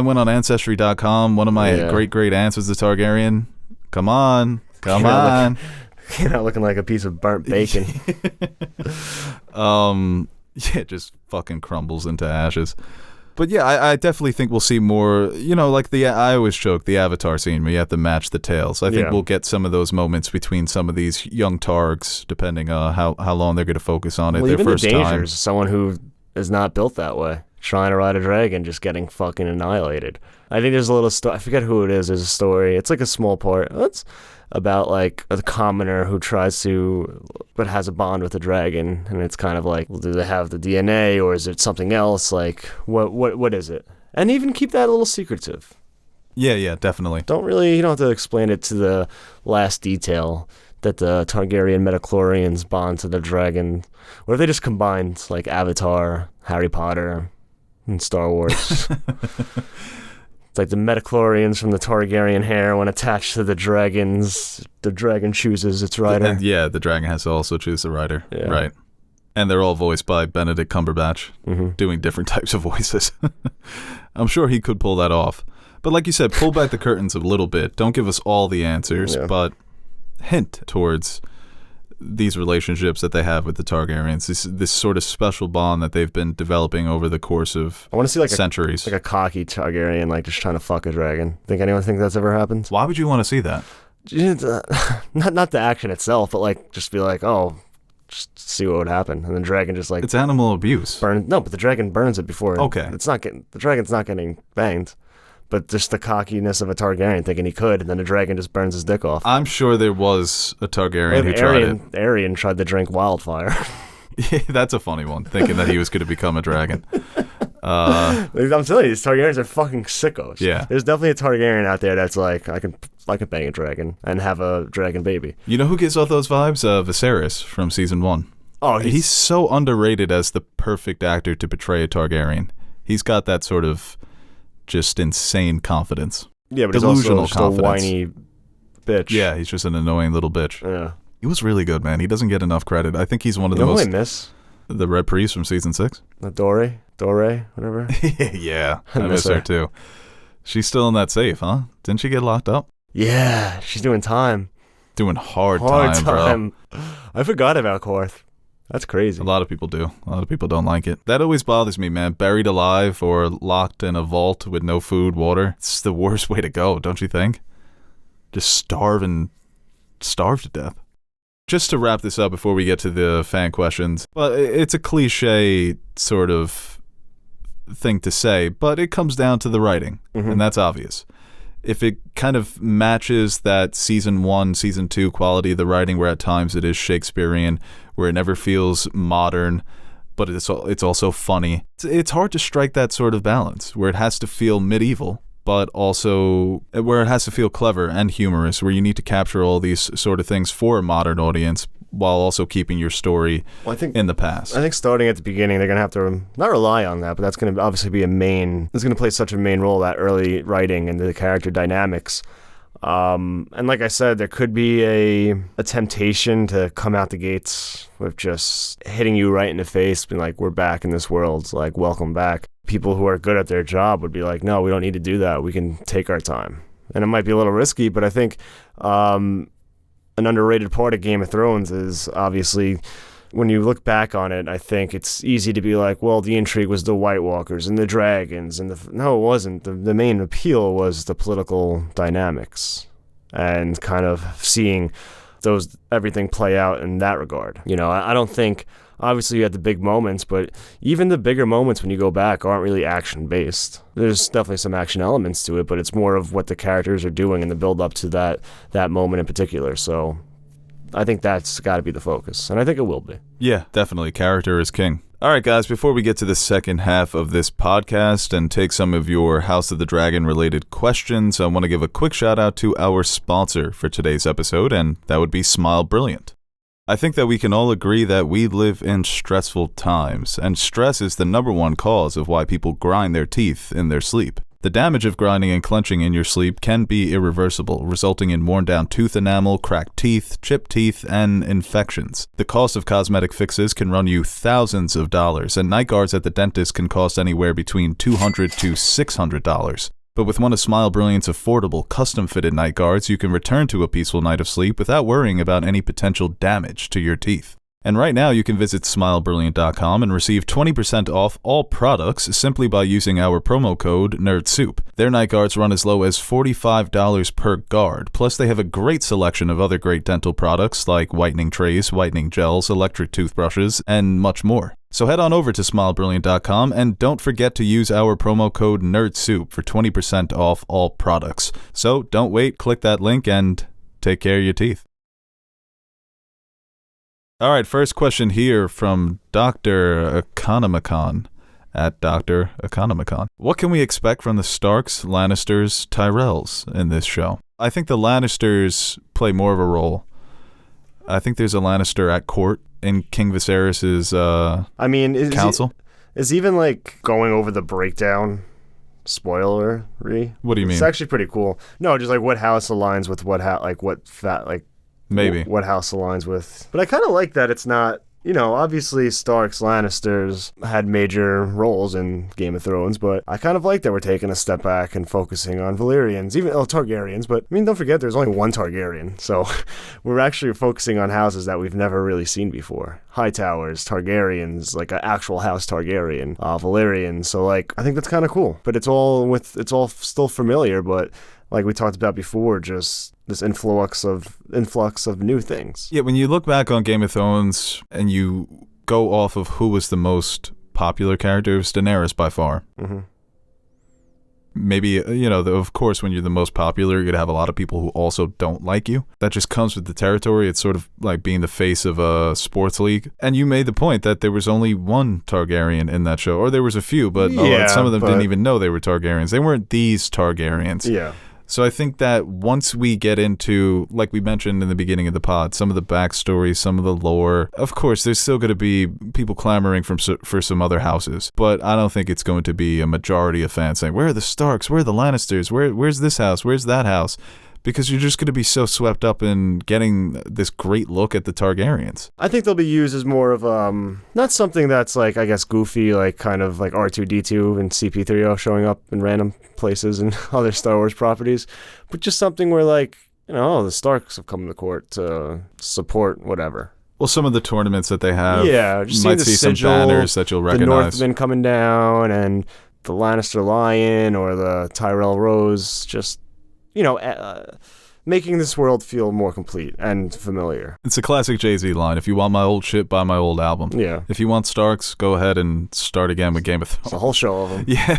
Speaker 2: went on Ancestry.com. One of my great aunts was the Targaryen. Come on.
Speaker 1: You're not looking like a piece of burnt bacon.
Speaker 2: Yeah, just fucking crumbles into ashes. But yeah, I definitely think we'll see more, like I always joke, the Avatar scene where you have to match the tails. I think we'll get some of those moments between some of these young Targs, depending on how long they're going to focus on it.
Speaker 1: Well,
Speaker 2: their
Speaker 1: even
Speaker 2: first
Speaker 1: the dangers,
Speaker 2: time.
Speaker 1: someone who is not built that way, trying to ride a dragon, just getting fucking annihilated. I think there's a little story, I forget who it is, there's a story, it's like a small part. It's about like a commoner who tries to, but has a bond with a dragon, and it's kind of like, well, do they have the DNA, or is it something else? Like, what is it? And even keep that a little secretive.
Speaker 2: Yeah, definitely.
Speaker 1: You don't have to explain it to the last detail that the Targaryen metachlorians bond to the dragon. What if they just combined like Avatar, Harry Potter, and Star Wars? It's like the metachlorians from the Targaryen hair, when attached to the dragons, the dragon chooses its rider.
Speaker 2: And the dragon has to also choose the rider.
Speaker 1: Yeah.
Speaker 2: Right. And they're all voiced by Benedict Cumberbatch, doing different types of voices. I'm sure he could pull that off. But like you said, pull back the curtains a little bit. Don't give us all the answers, but hint towards these relationships that they have with the Targaryens, this sort of special bond that they've been developing over the course of
Speaker 1: I want to see like
Speaker 2: centuries.
Speaker 1: Like a cocky Targaryen, like just trying to fuck a dragon. Think anyone think that's ever happened?
Speaker 2: Why would you want to see that?
Speaker 1: Not the action itself, but like just be like, oh, just see what would happen, and the dragon just like
Speaker 2: It's animal abuse.
Speaker 1: No, but the dragon burns it before.
Speaker 2: Okay.
Speaker 1: The dragon's not getting banged. But just the cockiness of a Targaryen thinking he could, and then the dragon just burns his dick off.
Speaker 2: I'm sure there was a Targaryen who tried it.
Speaker 1: Aryan tried to drink wildfire.
Speaker 2: Yeah, that's a funny one, thinking that he was going to become a dragon.
Speaker 1: I'm telling you, these Targaryens are fucking sickos.
Speaker 2: Yeah.
Speaker 1: There's definitely a Targaryen out there that's like, I can bang a dragon and have a dragon baby.
Speaker 2: You know who gives off those vibes? Viserys from season 1.
Speaker 1: Oh,
Speaker 2: he's so underrated as the perfect actor to portray a Targaryen. He's got that sort of just insane confidence.
Speaker 1: Yeah, but
Speaker 2: delusional
Speaker 1: he's also just
Speaker 2: confidence.
Speaker 1: a whiny bitch.
Speaker 2: Yeah, he's just an annoying little bitch.
Speaker 1: Yeah.
Speaker 2: He was really good, man. He doesn't get enough credit. I think he's one of the most...
Speaker 1: who I miss?
Speaker 2: The Red Priest from season 6.
Speaker 1: Dore, whatever.
Speaker 2: Yeah, I miss her too. She's still in that safe, huh? Didn't she get locked up?
Speaker 1: Yeah, she's doing time.
Speaker 2: Doing hard time, bro.
Speaker 1: I forgot about Korth. That's crazy.
Speaker 2: A lot of people do. A lot of people don't like it. That always bothers me, man. Buried alive or locked in a vault with no food, water. It's the worst way to go, don't you think? Just starve to death. Just to wrap this up before we get to the fan questions, but it's a cliche sort of thing to say, but it comes down to the writing, and that's obvious. If it kind of matches that season 1, season 2 quality of the writing, where at times it is Shakespearean, where it never feels modern, but it's also funny. It's hard to strike that sort of balance, where it has to feel medieval, but also where it has to feel clever and humorous, where you need to capture all these sort of things for a modern audience while also keeping your story in the past.
Speaker 1: I think starting at the beginning, they're going to have to not rely on that, but that's going to obviously be it's going to play such a main role, that early writing and the character dynamics. And like I said, there could be a temptation to come out the gates with just hitting you right in the face, being like, we're back in this world, like, welcome back. People who are good at their job would be like, no, we don't need to do that. We can take our time. And it might be a little risky, but I think an underrated part of Game of Thrones is obviously, when you look back on it, I think it's easy to be like, well, the intrigue was the White Walkers and the dragons, and no, it wasn't. The main appeal was the political dynamics and kind of seeing everything play out in that regard. You know, I don't think, obviously you had the big moments, but even the bigger moments when you go back aren't really action based. There's definitely some action elements to it, but it's more of what the characters are doing and the build up to that moment in particular. So I think that's got to be the focus, and I think it will be.
Speaker 2: Yeah, definitely. Character is king. All right, guys, before we get to the second half of this podcast and take some of your House of the Dragon related questions, I want to give a quick shout out to our sponsor for today's episode, and that would be Smile Brilliant. I think that we can all agree that we live in stressful times, and stress is the number one cause of why people grind their teeth in their sleep. The damage of grinding and clenching in your sleep can be irreversible, resulting in worn down tooth enamel, cracked teeth, chipped teeth, and infections. The cost of cosmetic fixes can run you thousands of dollars, and night guards at the dentist can cost anywhere between $200 to $600. But with one of Smile Brilliant's affordable, custom-fitted night guards, you can return to a peaceful night of sleep without worrying about any potential damage to your teeth. And right now, you can visit SmileBrilliant.com and receive 20% off all products simply by using our promo code NERDSOUP. Their night guards run as low as $45 per guard, plus they have a great selection of other great dental products like whitening trays, whitening gels, electric toothbrushes, and much more. So head on over to SmileBrilliant.com and don't forget to use our promo code NERDSOUP for 20% off all products. So don't wait, click that link and take care of your teeth. All right, first question here from Dr. Economicon at Dr. Economicon. What can we expect from the Starks, Lannisters, Tyrells in this show? I think the Lannisters play more of a role. I think there's a Lannister at court in King Viserys' council.
Speaker 1: Is even like going over the breakdown spoilery?
Speaker 2: What do you mean?
Speaker 1: It's actually pretty cool. No, just like what house aligns with what
Speaker 2: maybe
Speaker 1: what house aligns with. But I kind of like that it's not obviously Starks, Lannisters had major roles in Game of Thrones, but I kind of like that we're taking a step back and focusing on Valyrians, even Targaryens. But I mean, don't forget, there's only one Targaryen, so we're actually focusing on houses that we've never really seen before. Hightowers, Targaryens, like an actual house Targaryen, Valyrians. So like, I think that's kind of cool. But it's all still familiar, but like we talked about before, just this influx of new things.
Speaker 2: Yeah, when you look back on Game of Thrones and you go off of who was the most popular character, it was Daenerys by far.
Speaker 1: Mm-hmm.
Speaker 2: Maybe, of course, when you're the most popular, you're going to have a lot of people who also don't like you. That just comes with the territory. It's sort of like being the face of a sports league. And you made the point that there was only one Targaryen in that show, or there was a few, but some of them didn't even know they were Targaryens. They weren't these Targaryens.
Speaker 1: Yeah.
Speaker 2: So I think that once we get into, like we mentioned in the beginning of the pod, some of the backstory, some of the lore, of course, there's still going to be people clamoring for some other houses. But I don't think it's going to be a majority of fans saying, where are the Starks? Where are the Lannisters? Where's this house? Where's that house? Because you're just going to be so swept up in getting this great look at the Targaryens.
Speaker 1: I think they'll be used as more of, not something that's like, I guess, goofy, like kind of like R2-D2 and CP3O showing up in random places and other Star Wars properties, but just something where like, the Starks have come to court to support whatever.
Speaker 2: Well, some of the tournaments that they have,
Speaker 1: just
Speaker 2: you might see some banners that you'll recognize.
Speaker 1: The Northmen coming down and the Lannister Lion or the Tyrell Rose, just making this world feel more complete and familiar.
Speaker 2: It's a classic Jay-Z line. If you want my old shit, buy my old album.
Speaker 1: Yeah.
Speaker 2: If you want Starks, go ahead and start again with Game of Thrones.
Speaker 1: It's a whole show of them.
Speaker 2: Yeah.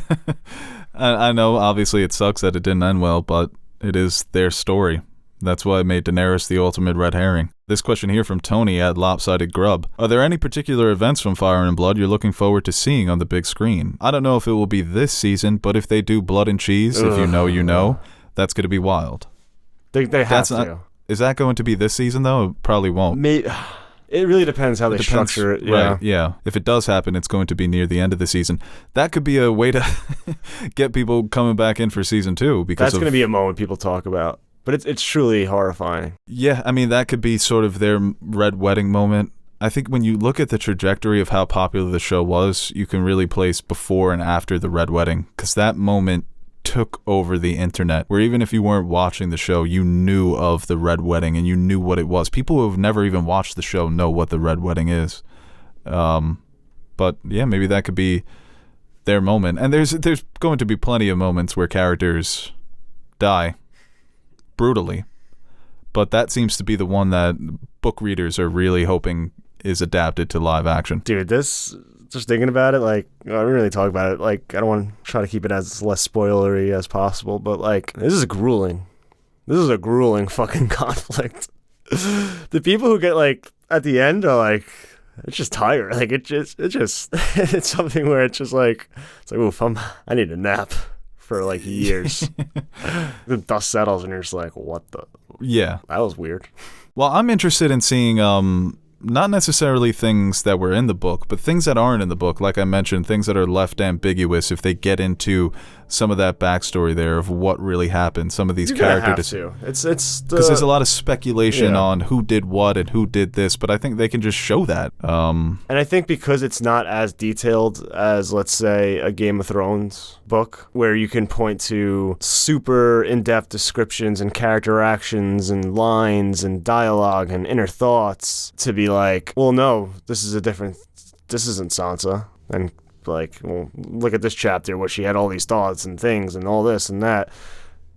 Speaker 2: I know, obviously, it sucks that it didn't end well, but it is their story. That's why it made Daenerys the ultimate red herring. This question here from Tony at Lopsided Grub. Are there any particular events from Fire and Blood you're looking forward to seeing on the big screen? I don't know if it will be this season, but if they do Blood and Cheese, if you know, that's going to be wild.
Speaker 1: They have to.
Speaker 2: Is that going to be this season, though? It probably won't.
Speaker 1: It really depends how they structure it. Yeah.
Speaker 2: Right, yeah. If it does happen, it's going to be near the end of the season. That could be a way to get people coming back in for season 2. Because
Speaker 1: that's going to be a moment people talk about. But it's truly horrifying.
Speaker 2: Yeah, I mean, that could be sort of their red wedding moment. I think when you look at the trajectory of how popular the show was, you can really place before and after the red wedding. Because that moment took over the internet, where even if you weren't watching the show, you knew of the red wedding and you knew what it was. People who have never even watched the show know what the red wedding is. But yeah, maybe that could be their moment. And there's going to be plenty of moments where characters die brutally, but that seems to be the one that book readers are really hoping is adapted to live action. Dude,
Speaker 1: just thinking about it, like, I don't really talk about it, like, I don't want to try to keep it as less spoilery as possible, but like, this is a grueling fucking conflict. The people who get like at the end are like, it's just tired, like it's something where it's just like, it's like, oof, I need a nap for like years. The dust settles and you're just like, what the?
Speaker 2: Yeah.
Speaker 1: That was weird.
Speaker 2: Well, I'm interested in seeing not necessarily things that were in the book, but things that aren't in the book. Like I mentioned, things that are left ambiguous if they get into some of that backstory there of what really happened. Some of these characters.
Speaker 1: It's
Speaker 2: because there's a lot of speculation on who did what and who did this, but I think they can just show that.
Speaker 1: And I think because it's not as detailed as, let's say, a Game of Thrones book, where you can point to super in-depth descriptions and character actions and lines and dialogue and inner thoughts to be like, well, no, this isn't Sansa. And like, well, look at this chapter where she had all these thoughts and things and all this and that.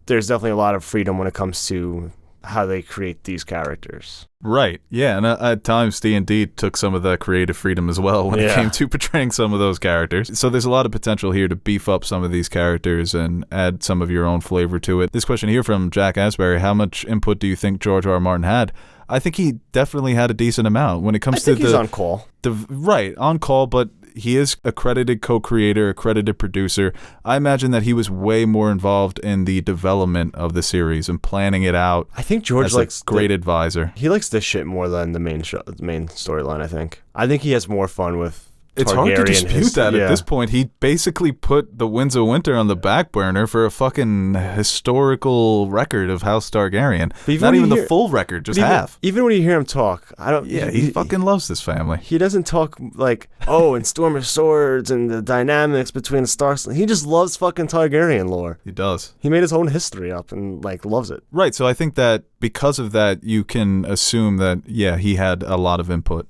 Speaker 1: There's definitely a lot of freedom when it comes to how they create these characters.
Speaker 2: Right. Yeah, and at times D&D took some of that creative freedom as well when it came to portraying some of those characters. So there's a lot of potential here to beef up some of these characters and add some of your own flavor to it. This question here from Jack Asbury, how much input do you think George R. R. Martin had? I think he definitely had a decent amount when it comes to
Speaker 1: he's on call.
Speaker 2: Right, on call, but he is a credited co-creator, a credited producer. I imagine that he was way more involved in the development of the series and planning it out.
Speaker 1: I think George likes
Speaker 2: a great advisor.
Speaker 1: He likes this shit more than the main storyline, I think. I think he has more fun with
Speaker 2: It's
Speaker 1: Targaryen
Speaker 2: hard to dispute that
Speaker 1: yeah.
Speaker 2: at this point. He basically put the Winds of Winter on the back burner for a fucking historical record of House Targaryen. Not even the full record, just half.
Speaker 1: Even when you hear him talk, I don't.
Speaker 2: Yeah, he fucking loves this family.
Speaker 1: He doesn't talk like, oh, and Storm of Swords and the dynamics between the Starks. He just loves fucking Targaryen lore.
Speaker 2: He does.
Speaker 1: He made his own history up and like loves it.
Speaker 2: Right, so I think that because of that, you can assume that, yeah, he had a lot of input.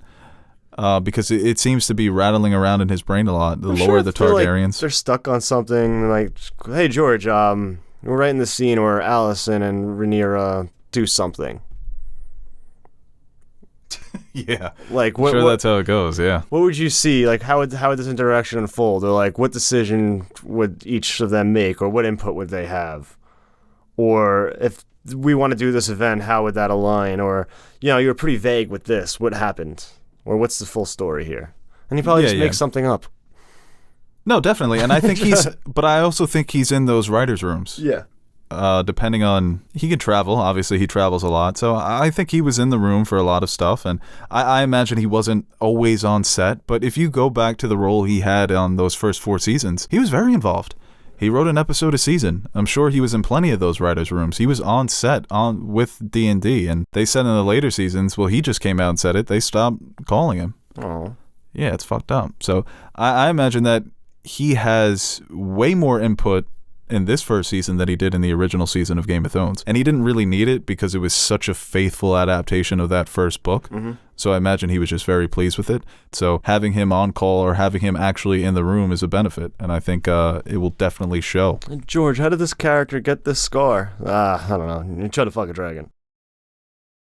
Speaker 2: Because it seems to be rattling around in his brain a lot. The lore of the Targaryens.
Speaker 1: Like, they're stuck on something like, hey, George, we're writing the scene where Alicent and Rhaenyra do something.
Speaker 2: Yeah.
Speaker 1: Like,
Speaker 2: that's how it goes, yeah.
Speaker 1: What would you see? Like, how would this interaction unfold? Or, like, what decision would each of them make? Or what input would they have? Or if we want to do this event, how would that align? Or, you were pretty vague with this. What happened? Or what's the full story here? And he probably just makes something up.
Speaker 2: No, definitely. And I think but I also think he's in those writers' rooms.
Speaker 1: Yeah.
Speaker 2: Depending on, he can travel. Obviously, he travels a lot. So I think he was in the room for a lot of stuff. And I imagine he wasn't always on set. But if you go back to the role he had on those first 4 seasons, he was very involved. He wrote an episode a season. I'm sure he was in plenty of those writers' rooms. He was on set with D&D, and they said in the later seasons, well, he just came out and said it. They stopped calling him.
Speaker 1: Oh.
Speaker 2: Yeah, it's fucked up. So I imagine that he has way more input in this first season than he did in the original season of Game of Thrones. And he didn't really need it because it was such a faithful adaptation of that first book. Mm-hmm. So I imagine he was just very pleased with it. So having him on call or having him actually in the room is a benefit. And I think it will definitely show.
Speaker 1: George, how did this character get this scar? I don't know. You try to fuck a dragon.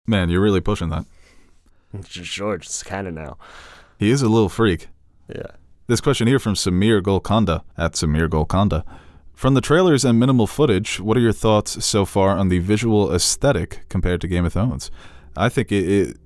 Speaker 2: Man, you're really pushing that.
Speaker 1: George, it's canon now.
Speaker 2: He is a little freak.
Speaker 1: Yeah.
Speaker 2: This question here from Samir Golconda, at Samir Golconda. From the trailers and minimal footage, what are your thoughts so far on the visual aesthetic compared to Game of Thrones? I think it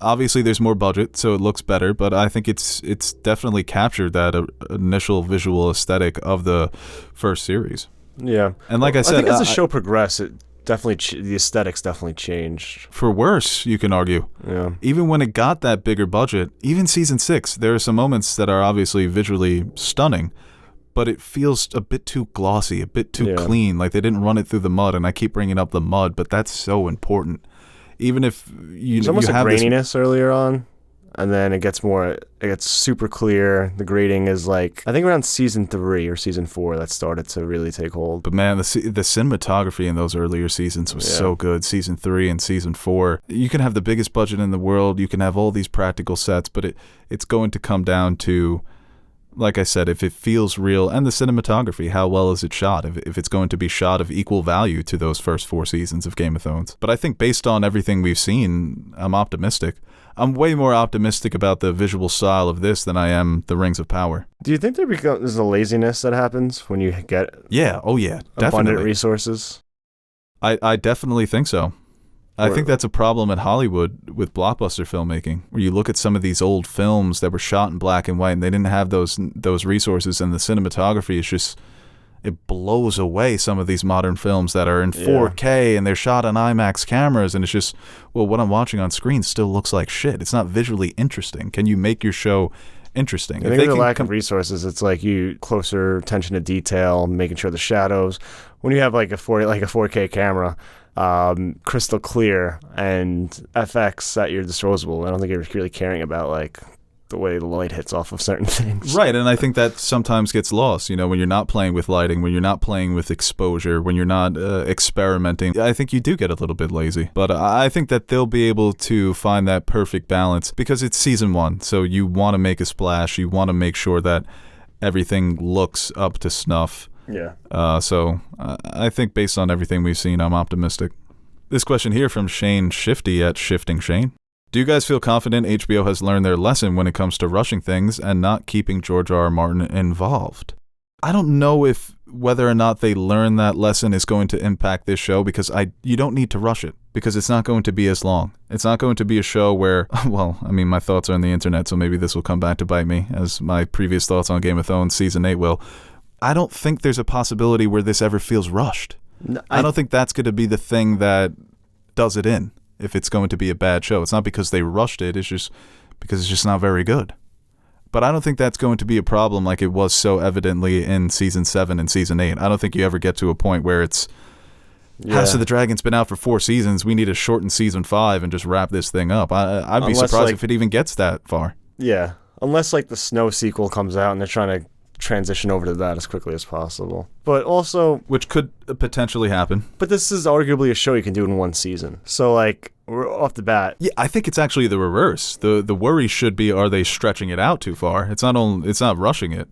Speaker 2: obviously there's more budget, so it looks better, but I think it's definitely captured that initial visual aesthetic of the first series.
Speaker 1: Yeah.
Speaker 2: And like I said,
Speaker 1: I think as the show progressed, it definitely the aesthetics definitely changed.
Speaker 2: For worse, you can argue.
Speaker 1: Yeah.
Speaker 2: Even when it got that bigger budget, even season 6, there are some moments that are obviously visually stunning, but it feels a bit too glossy, a bit too clean, like they didn't run it through the mud. And I keep bringing up the mud, but that's so important. Even if
Speaker 1: there's almost a graininess earlier on, and then it gets super clear. The grading is like, I think around season 3 or season 4 that started to really take hold.
Speaker 2: But man, the cinematography in those earlier seasons was so good. Season 3 and season 4, you can have the biggest budget in the world, you can have all these practical sets, but it's going to come down to, like I said, if it feels real, and the cinematography, how well is it shot, if it's going to be shot of equal value to those first 4 seasons of Game of Thrones. But I think based on everything we've seen, I'm optimistic. I'm way more optimistic about the visual style of this than I am the Rings of Power.
Speaker 1: Do you think there's a laziness that happens when you get
Speaker 2: abundant
Speaker 1: definitely resources?
Speaker 2: I definitely think so. I think that's a problem in Hollywood with blockbuster filmmaking, where you look at some of these old films that were shot in black and white, and they didn't have those resources, and the cinematography is just, it blows away some of these modern films that are in 4K, and they're shot on IMAX cameras, and it's just, well, what I'm watching on screen still looks like shit. It's not visually interesting. Can you make your show interesting?
Speaker 1: I think the lack of resources, it's like you closer attention to detail, making sure the shadows. When you have like a 4K camera, crystal clear and FX at your disposal, I don't think you're really caring about like the way the light hits off of certain things.
Speaker 2: Right, and I think that sometimes gets lost, when you're not playing with lighting, when you're not playing with exposure, when you're not experimenting. I think you do get a little bit lazy. But I think that they'll be able to find that perfect balance because it's season 1, so you want to make a splash, you want to make sure that everything looks up to snuff.
Speaker 1: Yeah.
Speaker 2: So I think based on everything we've seen, I'm optimistic. This question here from Shane Shifty at Shifting Shane. Do you guys feel confident HBO has learned their lesson when it comes to rushing things and not keeping George R.R. Martin involved? I don't know if whether or not they learn that lesson is going to impact this show, because you don't need to rush it, because it's not going to be as long. It's not going to be a show where, well, I mean, my thoughts are on the internet, so maybe this will come back to bite me, as my previous thoughts on Game of Thrones Season 8 will. I don't think there's a possibility where this ever feels rushed. No, I don't think that's going to be the thing that does it in. If it's going to be a bad show, it's not because they rushed it, it's just because it's just not very good. but I don't think that's going to be a problem like it was so evidently in Season 7 and Season 8. I don't think you ever get to a point where it's House of the Dragon's been out for 4 seasons. We need to shorten Season 5 and just wrap this thing up. I'd be surprised if it even gets that far.
Speaker 1: Yeah, unless like the Snow sequel comes out and they're trying to transition over to that as quickly as possible. But also,
Speaker 2: which could potentially happen.
Speaker 1: But this is arguably a show you can do in 1 season. So like, we're off the bat.
Speaker 2: Yeah, I think it's actually the reverse. The worry should be, are they stretching it out too far? It's not rushing it.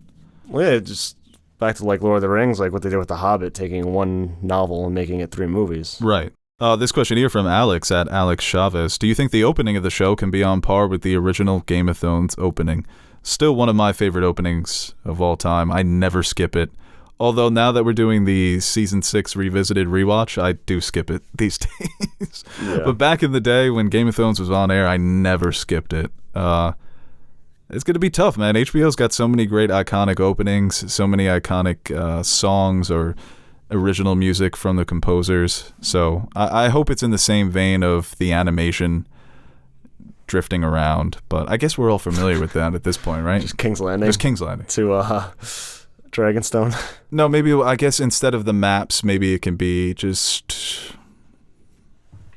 Speaker 1: Well, yeah, just back to like Lord of the Rings, like what they did with The Hobbit, taking 1 novel and making it 3 movies.
Speaker 2: Right. This question here from Alex at Alex Chavez. Do you think the opening of the show can be on par with the original Game of Thrones opening? Still one of my favorite openings of all time. I never skip it. Although now that we're doing the Season 6 revisited rewatch, I do skip it these days. Yeah. But back in the day when Game of Thrones was on air, I never skipped it. It's going to be tough, man. HBO's got so many great iconic openings, so many iconic songs or original music from the composers. So I hope it's in the same vein of the animation drifting around, but I guess we're all familiar with that at this point, right?
Speaker 1: Just King's Landing.
Speaker 2: Just King's Landing.
Speaker 1: To Dragonstone.
Speaker 2: No, maybe, I guess instead of the maps, maybe it can be just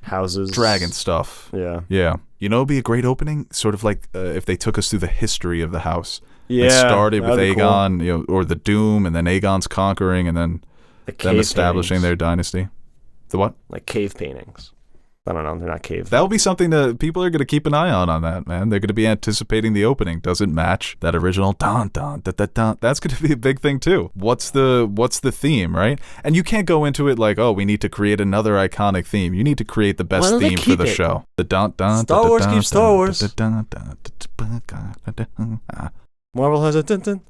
Speaker 1: houses.
Speaker 2: Dragon stuff.
Speaker 1: Yeah.
Speaker 2: Yeah. You know, it'd be a great opening, sort of like if they took us through the history of the house.
Speaker 1: Yeah.
Speaker 2: It started with Aegon,
Speaker 1: cool.
Speaker 2: You know, or the Doom, and then Aegon's conquering, and then them establishing their dynasty. The what?
Speaker 1: Like cave paintings. I don't know. They're not cave.
Speaker 2: That'll be something that people are going to keep an eye on that, man. They're going to be anticipating the opening. Does it match that original dun dun dun dun dun? That's going to be a big thing too. What's the theme, right? And you can't go into it like, oh, we need to create another iconic theme. You need to create the best theme for the show. The dun dun.
Speaker 1: Star Wars keeps Star Wars. Marvel has a dun dun.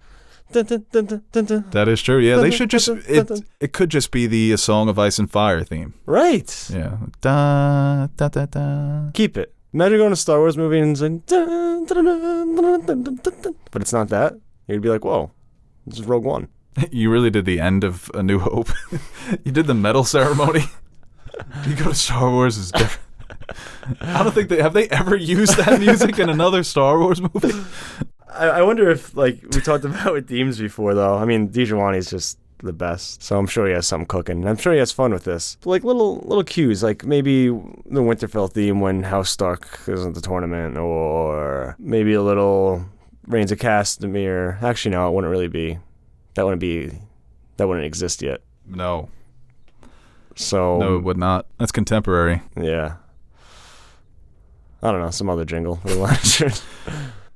Speaker 1: Dun, dun, dun, dun, dun, dun.
Speaker 2: That is true. Yeah,
Speaker 1: Dun,
Speaker 2: they
Speaker 1: dun,
Speaker 2: should
Speaker 1: dun,
Speaker 2: just
Speaker 1: dun, dun, dun.
Speaker 2: it could just be the Song of Ice and Fire theme.
Speaker 1: Right.
Speaker 2: Yeah. Da, da, da, da.
Speaker 1: Keep it. Imagine going to a Star Wars movie and saying dun, dun, dun, dun, dun, dun, dun, dun. But it's not that. You'd be like, whoa, this is Rogue One.
Speaker 2: You really did the end of A New Hope. You did the medal ceremony. You go to Star Wars is different. I don't think have they ever used that music in another Star Wars movie?
Speaker 1: I wonder if, like, we talked about with themes before, though. I mean, DiGiovanni's just the best, so I'm sure he has something cooking. I'm sure he has fun with this. But, like, little cues, like maybe the Winterfell theme when House Stark is at the tournament, or maybe a little Reigns of Castamere. Actually, no, it wouldn't really be. That wouldn't exist yet.
Speaker 2: No.
Speaker 1: So
Speaker 2: no, it would not. That's contemporary.
Speaker 1: Yeah. I don't know, some other jingle for the Lannisters.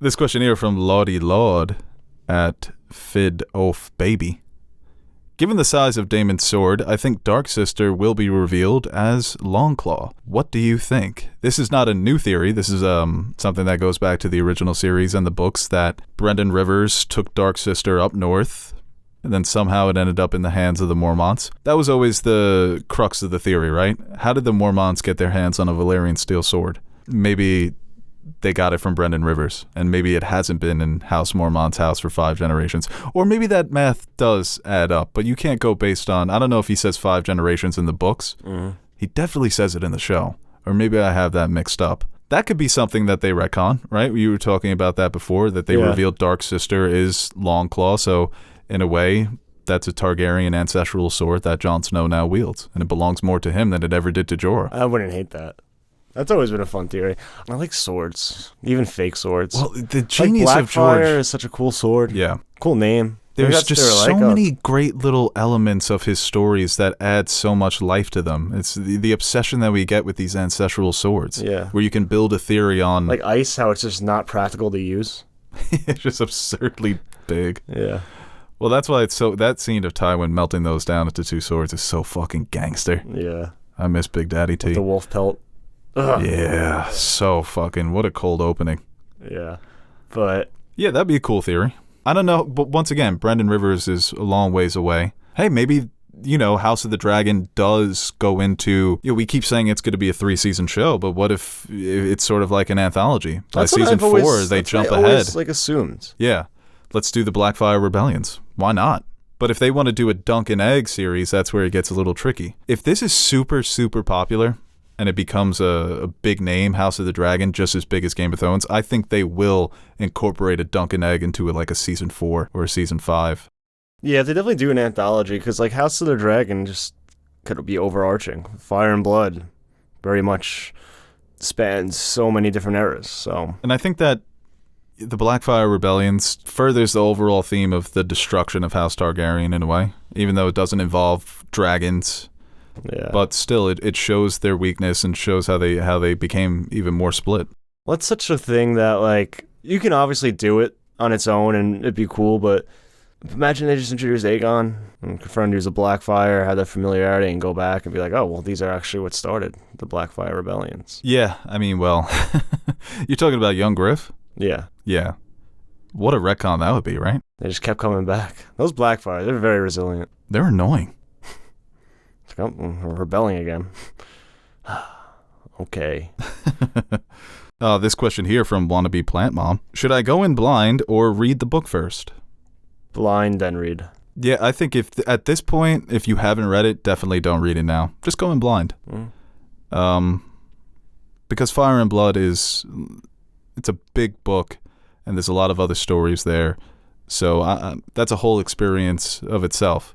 Speaker 2: This question here from Lottie Lord at Fid Oaf Baby. Given the size of Daemon's sword, I think Dark Sister will be revealed as Longclaw. What do you think? This is not a new theory. This is something that goes back to the original series and the books, that Brendan Rivers took Dark Sister up north, and then somehow it ended up in the hands of the Mormonts. That was always the crux of the theory, right? How did the Mormonts get their hands on a Valyrian steel sword? Maybe they got it from Brendan Rivers, and maybe it hasn't been in House Mormont's house for 5 generations. Or maybe that math does add up, but you can't go based on, I don't know if he says 5 generations in the books. Mm-hmm. He definitely says it in the show. Or maybe I have that mixed up. That could be something that they retcon, right? You were talking about that before, that they revealed Dark Sister is Longclaw, so in a way, that's a Targaryen ancestral sword that Jon Snow now wields, and it belongs more to him than it ever did to Jorah.
Speaker 1: I wouldn't hate that. That's always been a fun theory. I like swords, even fake swords.
Speaker 2: Well, the genius
Speaker 1: like
Speaker 2: of George
Speaker 1: is such a cool sword.
Speaker 2: Yeah,
Speaker 1: cool name.
Speaker 2: There's just so many great little elements of his stories that add so much life to them. It's the obsession that we get with these ancestral swords.
Speaker 1: Yeah,
Speaker 2: where you can build a theory on,
Speaker 1: like ice, how it's just not practical to use.
Speaker 2: It's just absurdly big.
Speaker 1: Yeah.
Speaker 2: Well, that's why it's so. That scene of Tywin melting those down into 2 swords is so fucking gangster.
Speaker 1: Yeah.
Speaker 2: I miss Big Daddy T.
Speaker 1: With the wolf pelt.
Speaker 2: Ugh. Yeah, so fucking, what a cold opening.
Speaker 1: Yeah, but
Speaker 2: yeah, that'd be a cool theory. I don't know, but once again, Brendan Rivers is a long ways away. Hey, maybe, House of the Dragon does go into, we keep saying it's going to be a 3-season show, but what if it's sort of like an anthology? By season 4, they jump ahead.
Speaker 1: Always, assumed.
Speaker 2: Yeah, let's do the Blackfire Rebellions. Why not? But if they want to do a Dunk and Egg series, that's where it gets a little tricky. If this is super, super popular, and it becomes a big name, House of the Dragon, just as big as Game of Thrones, I think they will incorporate a Dunkin' Egg into like a season 4 or a season 5.
Speaker 1: Yeah, they definitely do an anthology, because like House of the Dragon just could be overarching. Fire and Blood very much spans so many different eras. So,
Speaker 2: and I think that the Blackfyre Rebellions furthers the overall theme of the destruction of House Targaryen in a way, even though it doesn't involve dragons.
Speaker 1: Yeah.
Speaker 2: But still, it shows their weakness and shows how they became even more split.
Speaker 1: Well, it's such a thing that, like, you can obviously do it on its own and it'd be cool, but imagine they just introduce Aegon and confirmed he was a Blackfyre, had that familiarity, and go back and be like, oh, well, these are actually what started the Blackfyre Rebellions.
Speaker 2: Yeah, I mean, well, you're talking about young Griff?
Speaker 1: Yeah.
Speaker 2: Yeah. What a retcon that would be, right?
Speaker 1: They just kept coming back. Those Blackfyres, they're very resilient.
Speaker 2: They're annoying.
Speaker 1: It's like, oh, we're rebelling again. Okay.
Speaker 2: This question here from Wannabe Plant Mom. Should I go in blind or read the book first?
Speaker 1: Blind, then read.
Speaker 2: Yeah, I think at this point, if you haven't read it, definitely don't read it now. Just go in blind. Because Fire and Blood it's a big book, and there's a lot of other stories there. So that's a whole experience of itself,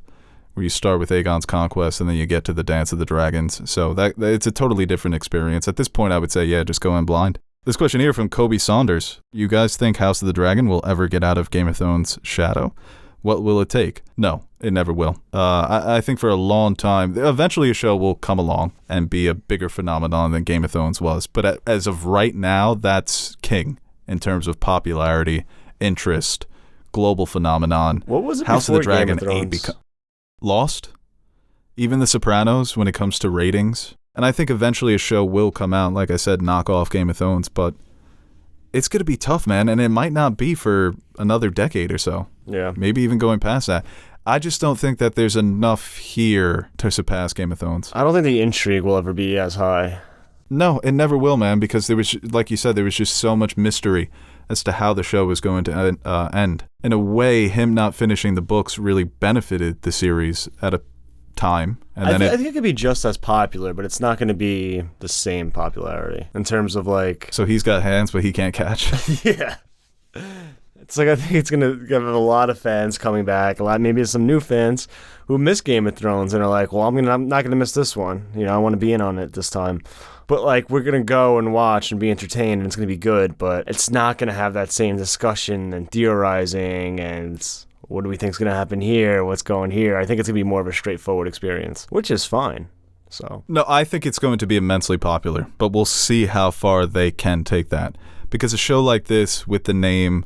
Speaker 2: where you start with Aegon's conquest, and then you get to the Dance of the Dragons. So that it's a totally different experience. At this point, I would say, yeah, just go in blind. This question here from Kobe Saunders. You guys think House of the Dragon will ever get out of Game of Thrones' shadow? What will it take? No, it never will. I think for a long time, eventually a show will come along and be a bigger phenomenon than Game of Thrones was. But as of right now, that's king in terms of popularity, interest, global phenomenon.
Speaker 1: What was it
Speaker 2: House of
Speaker 1: before
Speaker 2: the Dragon
Speaker 1: Game of Thrones?
Speaker 2: Lost? Even The Sopranos when it comes to ratings. And I think eventually a show will come out, like I said, knock off Game of Thrones, but it's going to be tough, man, and it might not be for another decade or so.
Speaker 1: Yeah.
Speaker 2: Maybe even going past that. I just don't think that there's enough here to surpass Game of Thrones.
Speaker 1: I don't think the intrigue will ever be as high.
Speaker 2: No, it never will, man, because there was, like you said, there was just so much mystery as to how the show was going to end. In a way, him not finishing the books really benefited the series at a time. And
Speaker 1: I think it could be just as popular, but it's not going to be the same popularity in terms of like...
Speaker 2: So he's got hands, but he can't catch.
Speaker 1: Yeah. It's like, I think it's going to have a lot of fans coming back, maybe some new fans who miss Game of Thrones and are like, well, I'm not going to miss this one. You know, I want to be in on it this time. But like, we're going to go and watch and be entertained, and it's going to be good, but it's not going to have that same discussion and theorizing and what do we think is going to happen here, what's going here. I think it's going to be more of a straightforward experience, which is fine. So
Speaker 2: no, I think it's going to be immensely popular, but we'll see how far they can take that. Because a show like this, with the name,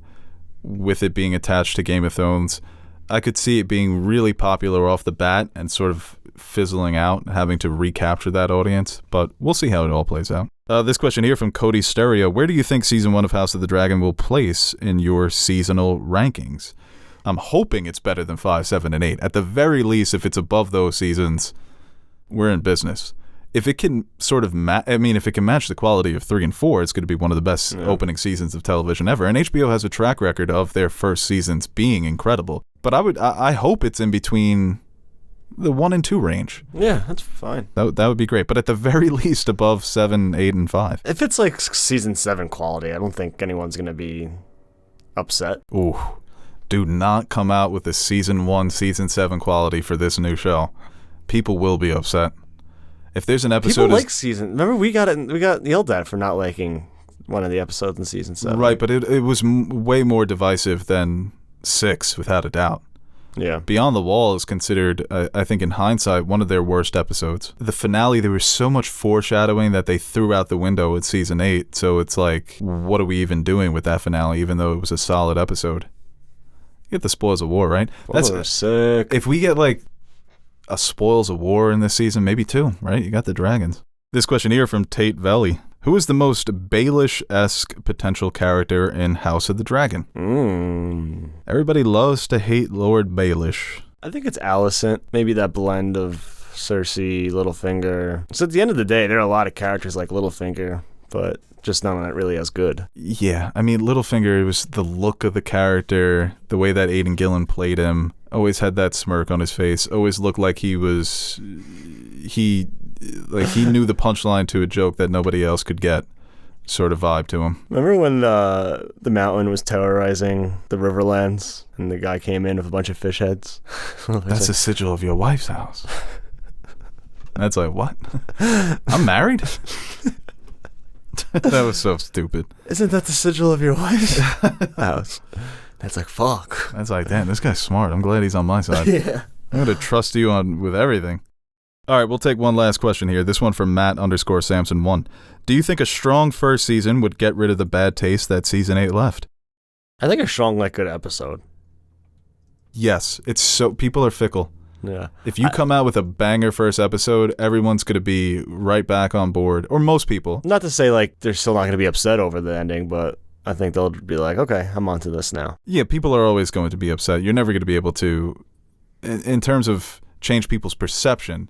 Speaker 2: with it being attached to Game of Thrones, I could see it being really popular off the bat and sort of fizzling out, having to recapture that audience. But we'll see how it all plays out. This question here from Cody Stereo. Where do you think Season 1 of House of the Dragon will place in your seasonal rankings? I'm hoping it's better than 5, 7, and 8. At the very least, if it's above those seasons, we're in business. If it can sort of if it can match the quality of 3 and 4, it's going to be one of the best opening seasons of television ever. And HBO has a track record of their first seasons being incredible. But I hope it's in between the 1 and 2 range.
Speaker 1: Yeah, that's fine.
Speaker 2: That would be great. But at the very least, above 7, 8, and 5.
Speaker 1: If it's like season 7 quality, I don't think anyone's going to be upset.
Speaker 2: Ooh. Do not come out with the season 1, season 7 quality for this new show. People will be upset. If there's an episode,
Speaker 1: people like season. Remember, we got yelled at for not liking one of the episodes in season 7.
Speaker 2: Right, but it was way more divisive than 6, without a doubt.
Speaker 1: Yeah.
Speaker 2: Beyond the Wall is considered, I think, in hindsight, one of their worst episodes. The finale, there was so much foreshadowing that they threw out the window with season 8. So it's like, what are we even doing with that finale? Even though it was a solid episode. You get the Spoils of War, right?
Speaker 1: That's sick.
Speaker 2: If we get like a Spoils of War in this season, maybe 2, right? You got the dragons. This question here from Tate Valley. Who is the most Balish-esque potential character in House of the Dragon? Everybody loves to hate Lord Baelish.
Speaker 1: I think it's Alicent. Maybe that blend of Cersei, Littlefinger. So at the end of the day, there are a lot of characters like Littlefinger, but just none of that really as good.
Speaker 2: Yeah, I mean, Littlefinger, it was the look of the character, the way that Aidan Gillen played him, always had that smirk on his face, always looked like he like he knew the punchline to a joke that nobody else could get. Sort of vibe to him.
Speaker 1: Remember when the mountain was terrorizing the Riverlands and the guy came in with a bunch of fish heads?
Speaker 2: That's a sigil of your wife's house. That's like, what? I'm married? That was so stupid.
Speaker 1: Isn't that the sigil of your wife's house? That's like, fuck.
Speaker 2: That's like, damn, this guy's smart. I'm glad he's on my side.
Speaker 1: Yeah.
Speaker 2: I'm going to trust you with everything. All right, we'll take one last question here. This one from Matt_Samson1. Do you think a strong first season would get rid of the bad taste that season 8 left?
Speaker 1: I think a strong, good episode.
Speaker 2: Yes, it's so people are fickle.
Speaker 1: Yeah.
Speaker 2: If you come out with a banger first episode, everyone's going to be right back on board, or most people.
Speaker 1: Not to say they're still not going to be upset over the ending, but I think they'll be like, okay, I'm onto this now.
Speaker 2: Yeah, people are always going to be upset. You're never going to be able to, in terms of change people's perception.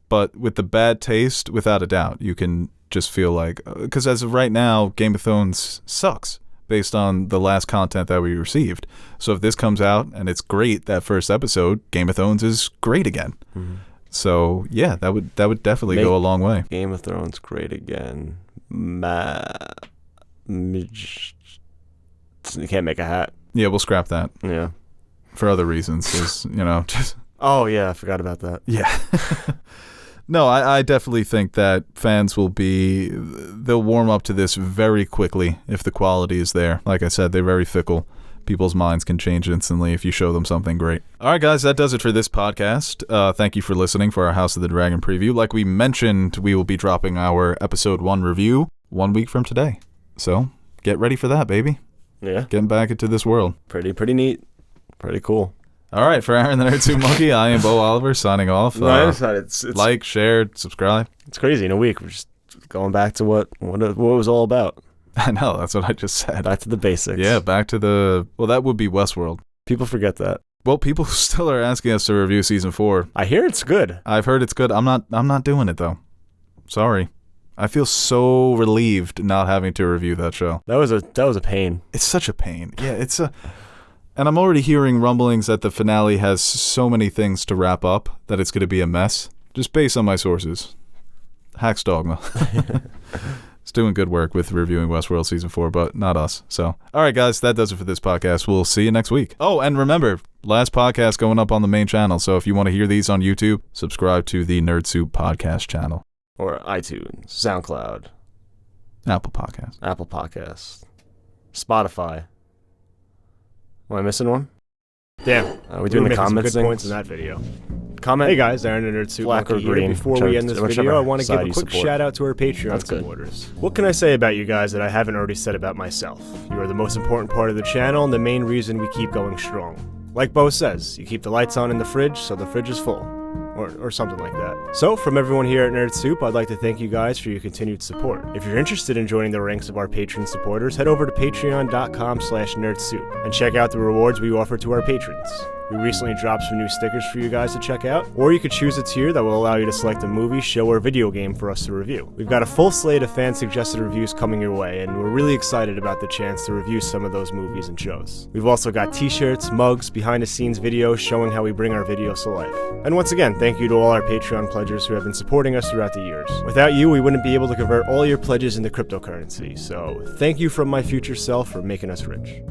Speaker 2: But with the bad taste, without a doubt, you can just feel like, because as of right now, Game of Thrones sucks based on the last content that we received. So if this comes out and it's great, that first episode, Game of Thrones is great again. Mm-hmm. So yeah, that would definitely go a long way.
Speaker 1: Game of Thrones great again. You can't make a hat.
Speaker 2: Yeah, we'll scrap that.
Speaker 1: Yeah.
Speaker 2: For other reasons, just.
Speaker 1: Oh yeah, I forgot about that.
Speaker 2: Yeah. No, I definitely think that fans they'll warm up to this very quickly if the quality is there. Like I said, they're very fickle. People's minds can change instantly if you show them something great. All right, guys, that does it for this podcast. Thank you for listening for our House of the Dragon preview. Like we mentioned, we will be dropping our episode 1 review 1 week from today. So get ready for that, baby.
Speaker 1: Yeah.
Speaker 2: Getting back into this world.
Speaker 1: Pretty neat. Pretty cool.
Speaker 2: All right, for Aaron the Nerd Suit Monkey, I am Beau Oliver signing off.
Speaker 1: It's
Speaker 2: like, share, subscribe.
Speaker 1: It's crazy. In a week, we're just going back to what it was all about.
Speaker 2: I know, that's what I just said.
Speaker 1: Back to the basics.
Speaker 2: Yeah, back to that would be Westworld.
Speaker 1: People forget that.
Speaker 2: Well, people still are asking us to review season 4.
Speaker 1: I hear it's good.
Speaker 2: I've heard it's good. I'm not doing it though. Sorry. I feel so relieved not having to review that show.
Speaker 1: That was a pain.
Speaker 2: It's such a pain. Yeah, and I'm already hearing rumblings that the finale has so many things to wrap up that it's going to be a mess. Just based on my sources. Hacks Dogma. It's doing good work with reviewing Westworld Season 4, but not us. So, all right, guys, that does it for this podcast. We'll see you next week. Oh, and remember, last podcast going up on the main channel. So if you want to hear these on YouTube, subscribe to the Nerd Soup Podcast channel.
Speaker 1: Or iTunes, SoundCloud.
Speaker 2: Apple Podcasts.
Speaker 1: Spotify. Am I missing one? Damn. Are we doing the comments
Speaker 3: good points in that video.
Speaker 1: Comment.
Speaker 3: Hey guys, Aaron and Nerd Suit
Speaker 1: Black or
Speaker 3: Monkey here.
Speaker 1: green.
Speaker 3: Before we end this video, I want to give a quick shout out to our Patreon
Speaker 1: That's good.
Speaker 3: supporters. What can I say about you guys that I haven't already said about myself? You are the most important part of the channel and the main reason we keep going strong. Like Beau says, you keep the lights on in the fridge so the fridge is full. Or something like that. So, from everyone here at Nerd Soup, I'd like to thank you guys for your continued support. If you're interested in joining the ranks of our patron supporters, head over to patreon.com/nerdsoup and check out the rewards we offer to our patrons. We recently dropped some new stickers for you guys to check out, or you could choose a tier that will allow you to select a movie, show, or video game for us to review. We've got a full slate of fan-suggested reviews coming your way, and we're really excited about the chance to review some of those movies and shows. We've also got t-shirts, mugs, behind-the-scenes videos showing how we bring our videos to life. And once again, thank you to all our Patreon pledgers who have been supporting us throughout the years. Without you, we wouldn't be able to convert all your pledges into cryptocurrency, so thank you from my future self for making us rich.